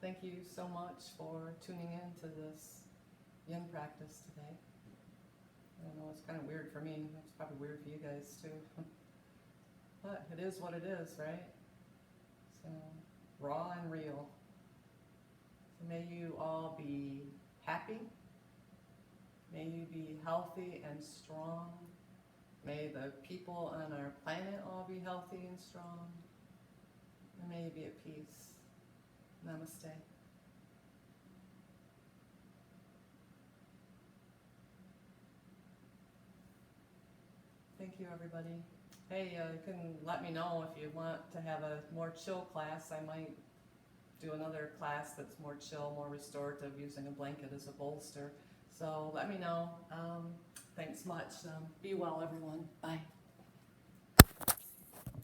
Thank you so much for tuning in to this yin practice today. I don't know, it's kind of weird for me. It's probably weird for you guys too. But it is what it is, right? So, raw and real. So may you all be happy. May you be healthy and strong. May the people on our planet all be healthy and strong. And may you be at peace. Namaste. Thank you, everybody. Hey, you can let me know if you want to have a more chill class. I might do another class that's more chill, more restorative, using a blanket as a bolster. So let me know. Thanks much. Be well, everyone. Bye.